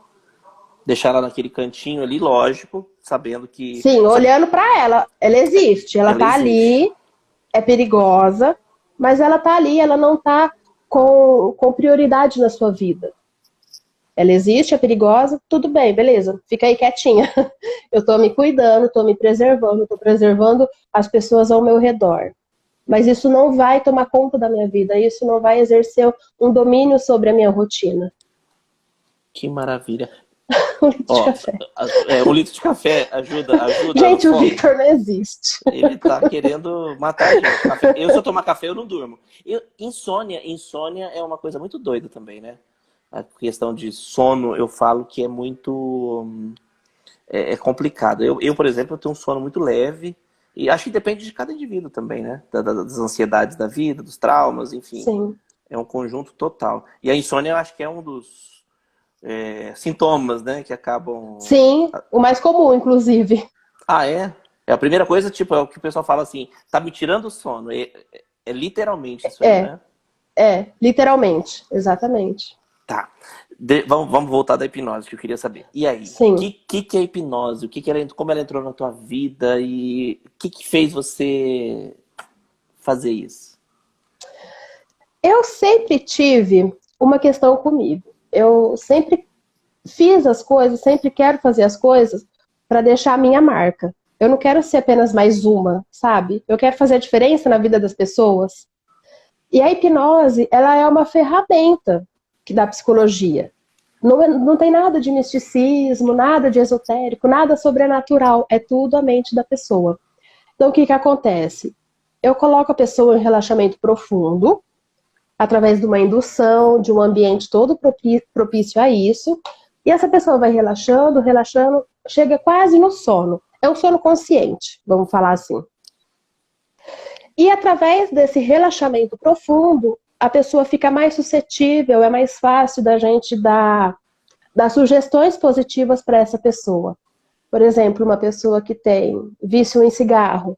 Speaker 1: Deixar ela naquele cantinho ali, lógico, sabendo que...
Speaker 2: Sim, olhando para ela. Ela existe, ela tá ali, é perigosa, mas ela tá ali, ela não tá com prioridade na sua vida. Ela existe, é perigosa, tudo bem, beleza, fica aí quietinha. Eu estou me cuidando, estou me preservando, estou preservando as pessoas ao meu redor. Mas isso não vai tomar conta da minha vida, isso não vai exercer um domínio sobre a minha rotina.
Speaker 1: Que maravilha.
Speaker 2: Um litro de
Speaker 1: Ó,
Speaker 2: café.
Speaker 1: um litro de café ajuda
Speaker 2: Gente,
Speaker 1: no
Speaker 2: o
Speaker 1: sono.
Speaker 2: Victor não existe.
Speaker 1: Ele tá querendo matar a gente. Eu, se eu tomar café, eu não durmo. Insônia é uma coisa muito doida também, né? A questão de sono, eu falo que é muito é complicado. Por exemplo, eu tenho um sono muito leve. E acho que depende de cada indivíduo também, né? Das ansiedades da vida, dos traumas, enfim.
Speaker 2: Sim.
Speaker 1: É um conjunto total. E a insônia, eu acho que é um dos sintomas, né? Que acabam...
Speaker 2: Sim, o mais comum, inclusive.
Speaker 1: Ah, é? É a primeira coisa, tipo, é o que o pessoal fala assim, tá me tirando o sono. É literalmente isso aí, né?
Speaker 2: Literalmente, exatamente.
Speaker 1: Tá. Vamos voltar da hipnose, que eu queria saber. E aí?
Speaker 2: Sim.
Speaker 1: O que é hipnose? Como ela entrou na tua vida? E o que fez você fazer isso?
Speaker 2: Eu sempre tive uma questão comigo. Eu sempre fiz as coisas, sempre quero fazer as coisas para deixar a minha marca. Eu não quero ser apenas mais uma, sabe? Eu quero fazer a diferença na vida das pessoas. E a hipnose, ela é uma ferramenta da psicologia. Não tem nada de misticismo, nada de esotérico, nada sobrenatural. É tudo a mente da pessoa. Então, o que acontece? Eu coloco a pessoa em relaxamento profundo, através de uma indução, de um ambiente todo propício a isso. E essa pessoa vai relaxando, relaxando, chega quase no sono. É um sono consciente, vamos falar assim. E através desse relaxamento profundo, a pessoa fica mais suscetível, é mais fácil da gente dar sugestões positivas para essa pessoa. Por exemplo, uma pessoa que tem vício em cigarro.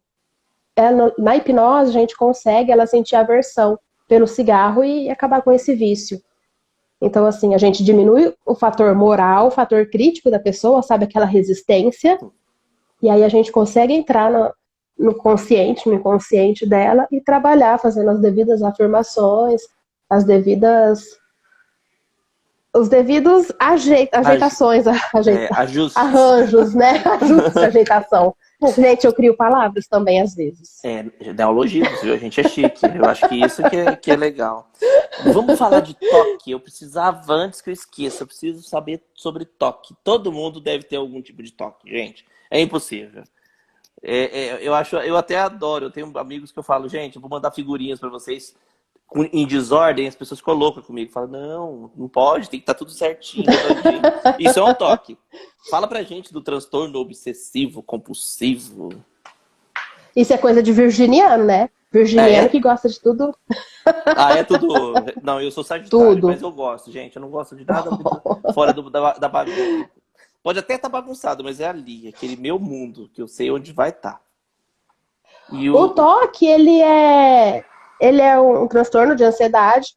Speaker 2: Na hipnose, a gente consegue ela sentir aversão pelo cigarro e acabar com esse vício. Então, assim, a gente diminui o fator moral, o fator crítico da pessoa, sabe, aquela resistência, e aí a gente consegue entrar no consciente, no inconsciente dela e trabalhar fazendo as devidas afirmações, os devidos ajeitações,
Speaker 1: Ajustes.
Speaker 2: arranjos, né? Ajustes de ajeitação. Gente, eu crio palavras também às vezes.
Speaker 1: Neologismos, viu? A gente é chique. Eu acho que isso que é legal. Vamos falar de toque. Eu precisava, antes que eu esqueça, eu preciso saber sobre toque. Todo mundo deve ter algum tipo de toque, gente. É impossível. Eu até adoro. Eu tenho amigos que eu falo, gente, eu vou mandar figurinhas para vocês em desordem, as pessoas colocam comigo, falam, não pode, tem que estar tudo certinho. Isso é um toque. Fala pra gente do transtorno obsessivo, compulsivo.
Speaker 2: Isso é coisa de virginiano, né? Virginiano que gosta de tudo.
Speaker 1: É tudo... Não, eu sou sagitário, mas eu gosto, gente. Eu não gosto de nada fora da bagunça. Pode até estar bagunçado, mas é ali, aquele meu mundo, que eu sei onde vai estar.
Speaker 2: O toque, ele é um transtorno de ansiedade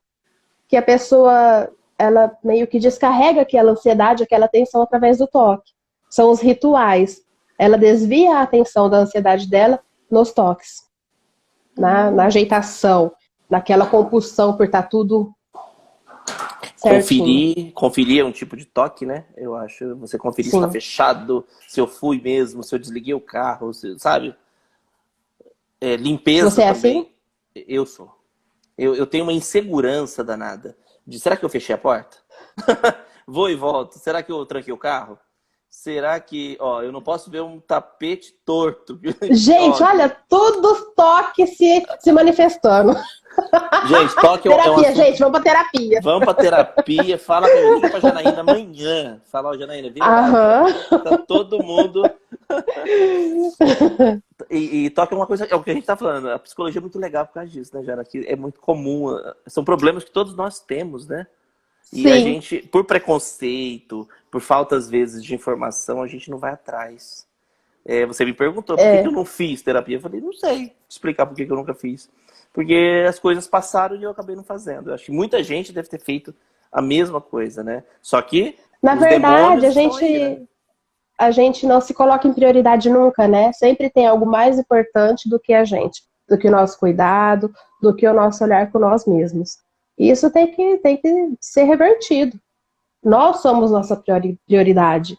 Speaker 2: que a pessoa, ela meio que descarrega aquela ansiedade, aquela tensão através do toque. São os rituais. Ela desvia a atenção da ansiedade dela nos toques. Na ajeitação, naquela compulsão por estar tudo certinho.
Speaker 1: Conferir é um tipo de toque, né? Eu acho. Você conferir se está fechado, se eu fui mesmo, se eu desliguei o carro, sabe? Limpeza
Speaker 2: Você é
Speaker 1: também.
Speaker 2: assim?
Speaker 1: Eu sou. Eu tenho uma insegurança danada. Será que eu fechei a porta? Vou e volto. Será que eu tranquei o carro? Será que... eu não posso ver um tapete torto.
Speaker 2: Gente, olha, tudo toque se manifestando.
Speaker 1: Gente, toque
Speaker 2: terapia, gente, vamos pra terapia.
Speaker 1: Vamos pra terapia. Fala pra Janaína amanhã. Fala, Janaína, vem tá todo mundo... E toque é uma coisa, é o que a gente tá falando, a psicologia é muito legal por causa disso, né, Jana? Que é muito comum, são problemas que todos nós temos, né? E a gente, por preconceito, por falta às vezes de informação, a gente não vai atrás. Você me perguntou por que eu não fiz terapia. Eu falei, não sei explicar por que eu nunca fiz. Porque as coisas passaram e eu acabei não fazendo. Eu acho que muita gente deve ter feito a mesma coisa, né? Só que,
Speaker 2: na verdade, a
Speaker 1: né?
Speaker 2: gente não se coloca em prioridade nunca, né? Sempre tem algo mais importante do que a gente, do que o nosso cuidado, do que o nosso olhar com nós mesmos. E isso tem que ser revertido. Nós somos nossa prioridade.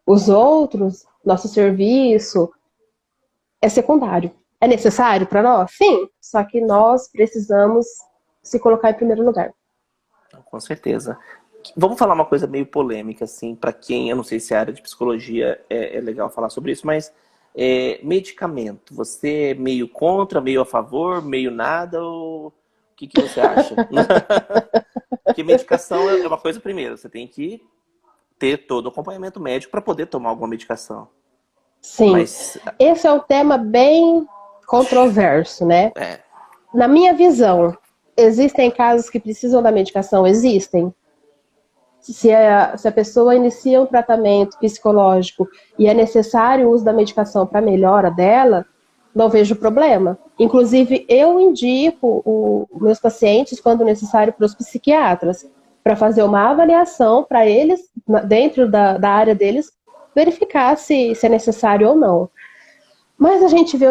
Speaker 2: Os outros, nosso serviço, é secundário. É necessário para nós? Sim. Só que nós precisamos se colocar em primeiro lugar.
Speaker 1: Com certeza. Vamos falar uma coisa meio polêmica, assim, para quem, eu não sei se a área de psicologia é legal falar sobre isso, mas medicamento, você é meio contra, meio a favor, meio nada, ou o que você acha? Porque medicação é uma coisa, primeiro, você tem que ter todo o acompanhamento médico para poder tomar alguma medicação.
Speaker 2: Sim.
Speaker 1: Mas...
Speaker 2: esse é um tema bem controverso, né?
Speaker 1: É.
Speaker 2: Na minha visão, existem casos que precisam da medicação? Existem. Se a pessoa inicia um tratamento psicológico e é necessário o uso da medicação para a melhora dela, não vejo problema. Inclusive, eu indico meus pacientes, quando necessário, para os psiquiatras, para fazer uma avaliação para eles, dentro da área deles, verificar se é necessário ou não. Mas a gente vê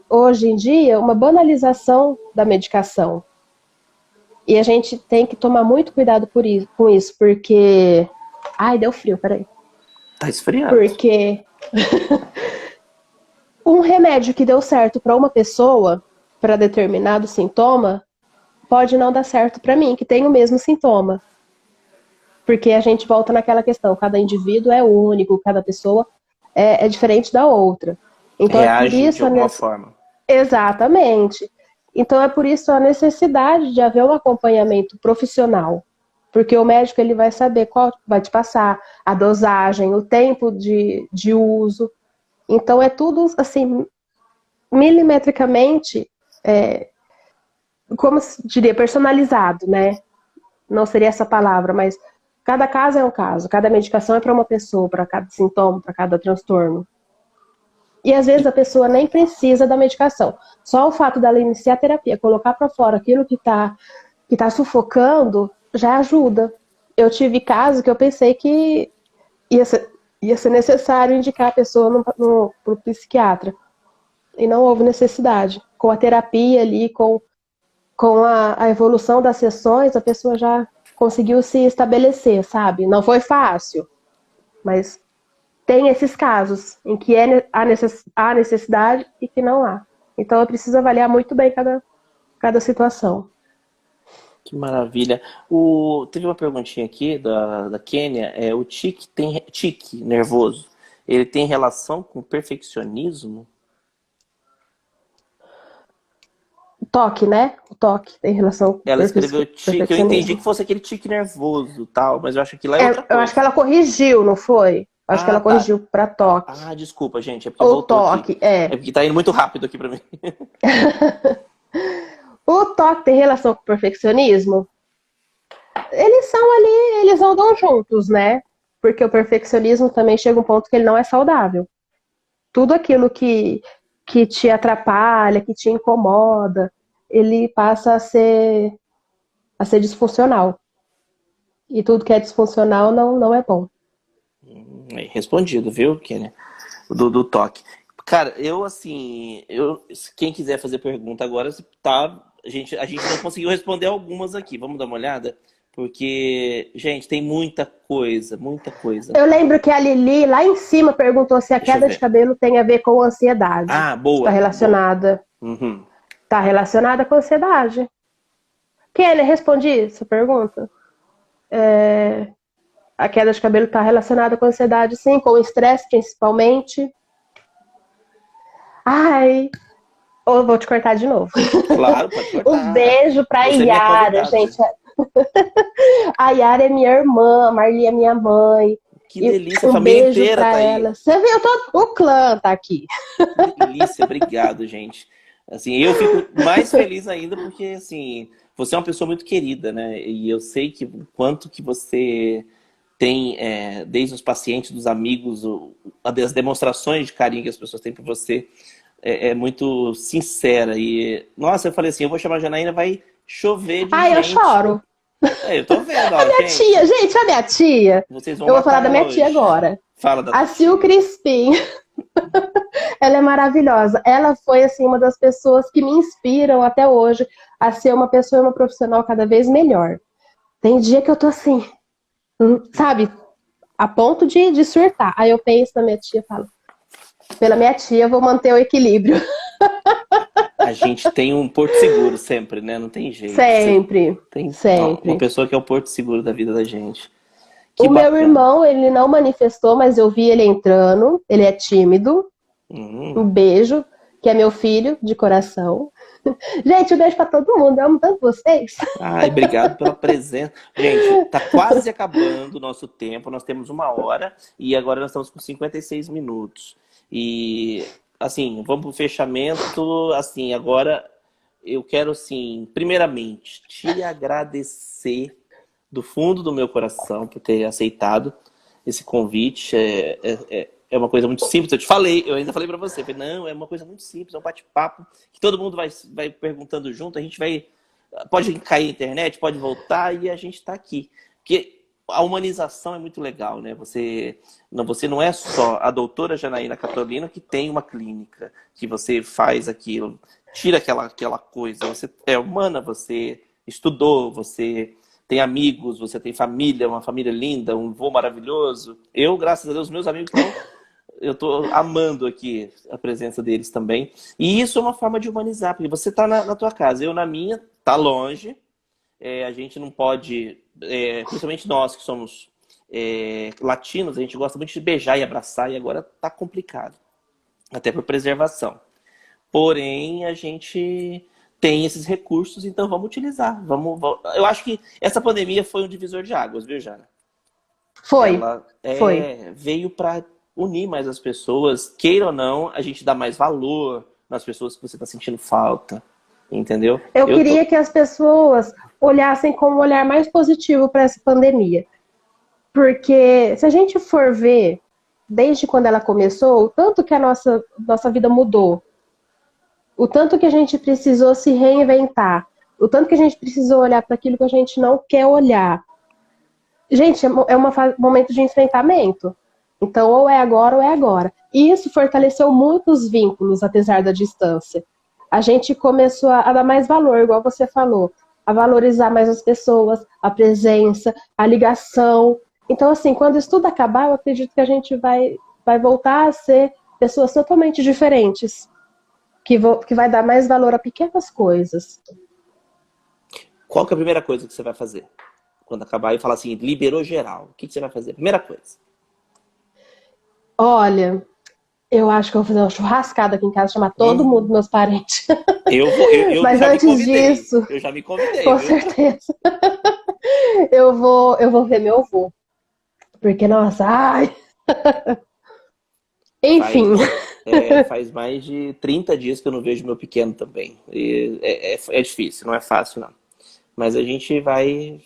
Speaker 2: hoje em dia uma banalização da medicação. E a gente tem que tomar muito cuidado com isso, porque... Ai, deu frio, peraí.
Speaker 1: Tá esfriando.
Speaker 2: Porque um remédio que deu certo para uma pessoa, para determinado sintoma, pode não dar certo para mim, que tem o mesmo sintoma. Porque a gente volta naquela questão, cada indivíduo é único, cada pessoa é diferente da outra. Então,
Speaker 1: reage
Speaker 2: é por isso
Speaker 1: de alguma forma.
Speaker 2: Exatamente. Então é por isso a necessidade de haver um acompanhamento profissional. Porque o médico ele vai saber qual vai te passar, a dosagem, o tempo de uso. Então é tudo assim, milimetricamente, como se diria, personalizado, né? Não seria essa palavra, mas cada caso é um caso, cada medicação é para uma pessoa, para cada sintoma, para cada transtorno. E às vezes a pessoa nem precisa da medicação. Só o fato dela iniciar a terapia, colocar para fora aquilo que tá sufocando, já ajuda. Eu tive casos que eu pensei que ia ser necessário indicar a pessoa pro psiquiatra. E não houve necessidade. Com a terapia ali, com a evolução das sessões, a pessoa já conseguiu se estabelecer, sabe? Não foi fácil, mas tem esses casos em que há necessidade e que não há. Então eu preciso avaliar muito bem cada situação.
Speaker 1: Que maravilha. Teve uma perguntinha aqui da Kênia. O tique nervoso, ele tem relação com perfeccionismo?
Speaker 2: O toque, né? O toque tem relação com
Speaker 1: Ela escreveu tique, eu entendi que fosse aquele tique nervoso, tal, mas eu acho que lá é outra coisa.
Speaker 2: Eu acho que ela corrigiu, não foi? Acho que ela corrigiu para toque.
Speaker 1: Ah, desculpa, gente. É porque
Speaker 2: ou
Speaker 1: voltou
Speaker 2: toque,
Speaker 1: aqui. É porque tá indo muito rápido aqui para mim.
Speaker 2: O toque tem relação com o perfeccionismo? Eles são ali, eles andam juntos, né? Porque o perfeccionismo também chega um ponto que ele não é saudável. Tudo aquilo que te atrapalha, que te incomoda, ele passa a ser disfuncional. E tudo que é disfuncional não é bom.
Speaker 1: Respondido, viu, Kênia? Do toque. Cara, quem quiser fazer pergunta agora, a gente não conseguiu responder algumas aqui. Vamos dar uma olhada? Porque, gente, tem muita coisa, muita coisa.
Speaker 2: Eu lembro que a Lili, lá em cima, perguntou se a queda de cabelo tem a ver com ansiedade.
Speaker 1: Ah, boa.
Speaker 2: Está relacionada.
Speaker 1: Uhum.
Speaker 2: Está relacionada com ansiedade. Kênia, respondi essa pergunta? A queda de cabelo está relacionada com ansiedade, sim, com o estresse, principalmente. Ai, eu vou te cortar de novo.
Speaker 1: Claro, pode cortar.
Speaker 2: Um beijo pra Yara, gente. A Yara é minha irmã, a Marli é minha mãe.
Speaker 1: Que delícia, a família inteira tá
Speaker 2: ela.
Speaker 1: aí.
Speaker 2: Você viu, o clã tá aqui.
Speaker 1: Que delícia, obrigado, gente. Assim, eu fico mais feliz ainda porque, assim, você é uma pessoa muito querida, né? E eu sei que o quanto que você tem, desde os pacientes, dos amigos, as demonstrações de carinho que as pessoas têm por você é muito sincera. E, nossa, eu falei assim, eu vou chamar a Janaína, vai chover de gente.
Speaker 2: Ai, eu choro.
Speaker 1: Eu tô vendo,
Speaker 2: a minha tia, gente, a minha tia.
Speaker 1: Vocês vão
Speaker 2: eu vou falar da minha
Speaker 1: hoje.
Speaker 2: tia agora.
Speaker 1: Fala da
Speaker 2: a Sil Crispim. Ela é maravilhosa. Ela foi, assim, uma das pessoas que me inspiram até hoje a ser uma pessoa e uma profissional cada vez melhor. Tem dia que eu tô assim, sabe, a ponto de surtar. Aí eu penso na minha tia e falo, pela minha tia eu vou manter o equilíbrio.
Speaker 1: A gente tem um porto seguro sempre, né? Não tem jeito. Você
Speaker 2: Sempre,
Speaker 1: tem uma
Speaker 2: sempre.
Speaker 1: pessoa que é o porto seguro da vida da gente. Que
Speaker 2: O meu
Speaker 1: bacana.
Speaker 2: irmão, ele não manifestou, mas eu vi ele entrando. Ele é tímido. Um
Speaker 1: Hum.
Speaker 2: beijo, que é meu filho de coração. Gente, um beijo pra todo mundo. Eu amo tanto vocês.
Speaker 1: Ai, obrigado pela presença. Gente, tá quase acabando o nosso tempo. Nós temos 1 hora e agora nós estamos com 56 minutos. E, assim, vamos pro fechamento. Assim, agora eu quero, assim, primeiramente, te agradecer do fundo do meu coração por ter aceitado esse convite. É uma coisa muito simples. Eu te falei, eu ainda falei pra você. Falei, não, é uma coisa muito simples, é um bate-papo que todo mundo vai perguntando junto. A gente vai. Pode cair na internet, pode voltar e a gente está aqui. Porque a humanização é muito legal, né? Você não é só a doutora Janaína Catolino que tem uma clínica, que você faz aquilo, tira aquela coisa. Você é humana, você estudou, você tem amigos, você tem família, uma família linda, um vô maravilhoso. Eu, graças a Deus, meus amigos estão. Eu tô amando aqui a presença deles também. E isso é uma forma de humanizar, porque você tá na tua casa, eu na minha, tá longe. A gente não pode, principalmente nós que somos latinos, a gente gosta muito de beijar e abraçar, e agora tá complicado, até por preservação. Porém, a gente tem esses recursos, então vamos utilizar. Eu acho que essa pandemia foi um divisor de águas, viu, Jana?
Speaker 2: Foi,
Speaker 1: Ela
Speaker 2: foi.
Speaker 1: veio para unir mais as pessoas. Queira ou não, a gente dá mais valor nas pessoas que você está sentindo falta. Entendeu?
Speaker 2: Eu
Speaker 1: Eu
Speaker 2: queria
Speaker 1: tô.
Speaker 2: que as pessoas olhassem com um olhar mais positivo para essa pandemia. Porque se a gente for ver, desde quando ela começou, o tanto que a nossa vida mudou, o tanto que a gente precisou se reinventar, o tanto que a gente precisou olhar para aquilo que a gente não quer olhar. Gente, é um momento de enfrentamento. Então, ou é agora ou é agora. E isso fortaleceu muitos vínculos, apesar da distância. A gente começou a dar mais valor, igual você falou, a valorizar mais as pessoas, a presença, a ligação. Então, assim, quando isso tudo acabar, eu acredito que a gente vai voltar a ser pessoas totalmente diferentes, que vai dar mais valor a pequenas coisas.
Speaker 1: Qual que é a primeira coisa que você vai fazer? Quando acabar e falar assim, liberou geral. O que você vai fazer? Primeira coisa.
Speaker 2: Olha, eu acho que eu vou fazer uma churrascada aqui em casa, chamar todo mundo,
Speaker 1: Hum,
Speaker 2: meus parentes.
Speaker 1: eu
Speaker 2: Mas
Speaker 1: já me
Speaker 2: antes
Speaker 1: convidei.
Speaker 2: disso,
Speaker 1: Eu já me convidei,
Speaker 2: com
Speaker 1: viu?
Speaker 2: certeza, eu vou ver meu avô. Porque, nossa, ai. Enfim.
Speaker 1: Faz mais de 30 dias que eu não vejo meu pequeno também. E é difícil, não é fácil, não. Mas a gente vai.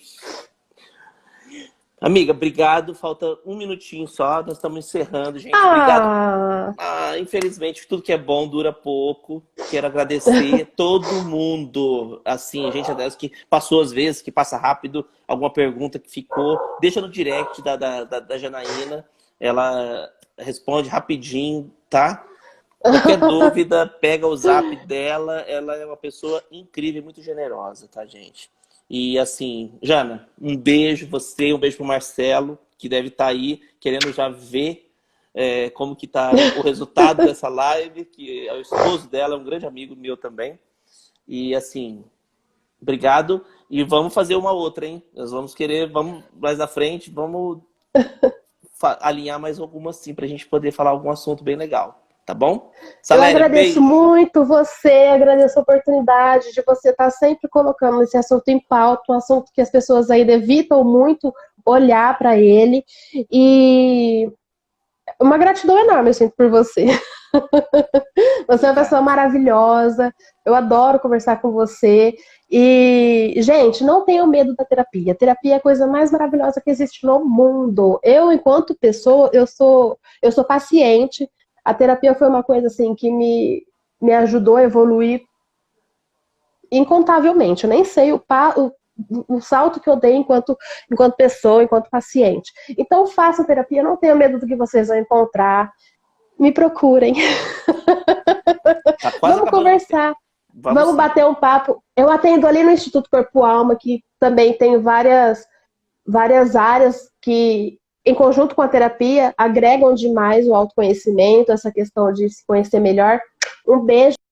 Speaker 1: Amiga, obrigado. Falta um minutinho só. Nós estamos encerrando, gente. Obrigado.
Speaker 2: Ah,
Speaker 1: Infelizmente, tudo que é bom dura pouco. Quero agradecer todo mundo. Assim, a gente agradece que passou às vezes, que passa rápido. Alguma pergunta que ficou, deixa no direct da Janaína. Ela responde rapidinho, tá? Qualquer dúvida, pega o zap dela. Ela é uma pessoa incrível, muito generosa, tá, gente? E assim, Jana, um beijo você, um beijo pro Marcelo, que deve estar aí querendo já ver como que tá o resultado dessa live, que é o esposo dela, é um grande amigo meu também. E assim, obrigado. E vamos fazer uma outra, hein? Nós vamos mais na frente, vamos alinhar mais algumas sim, pra gente poder falar algum assunto bem legal. Tá bom?
Speaker 2: eu
Speaker 1: Saléria,
Speaker 2: agradeço
Speaker 1: beijo.
Speaker 2: muito você, agradeço a oportunidade de você estar sempre colocando esse assunto em pauta, um assunto que as pessoas ainda evitam muito olhar para ele. E uma gratidão enorme eu sinto por você. Você é uma pessoa
Speaker 1: Obrigado.
Speaker 2: maravilhosa, eu adoro conversar com você. E, gente, não tenham medo da terapia. A terapia é a coisa mais maravilhosa que existe no mundo. Eu, enquanto pessoa, eu sou paciente. A terapia foi uma coisa assim que me ajudou a evoluir incontavelmente. Eu nem sei o salto que eu dei enquanto pessoa, enquanto paciente. Então, faça terapia, não tenha medo do que vocês vão encontrar. Me procurem.
Speaker 1: Tá quase
Speaker 2: Vamos
Speaker 1: acabando.
Speaker 2: conversar. Vamos
Speaker 1: Sim.
Speaker 2: bater um papo. Eu atendo ali no Instituto Corpo Alma, que também tem várias áreas que, em conjunto com a terapia, agregam demais o autoconhecimento, essa questão de se conhecer melhor. Um beijo.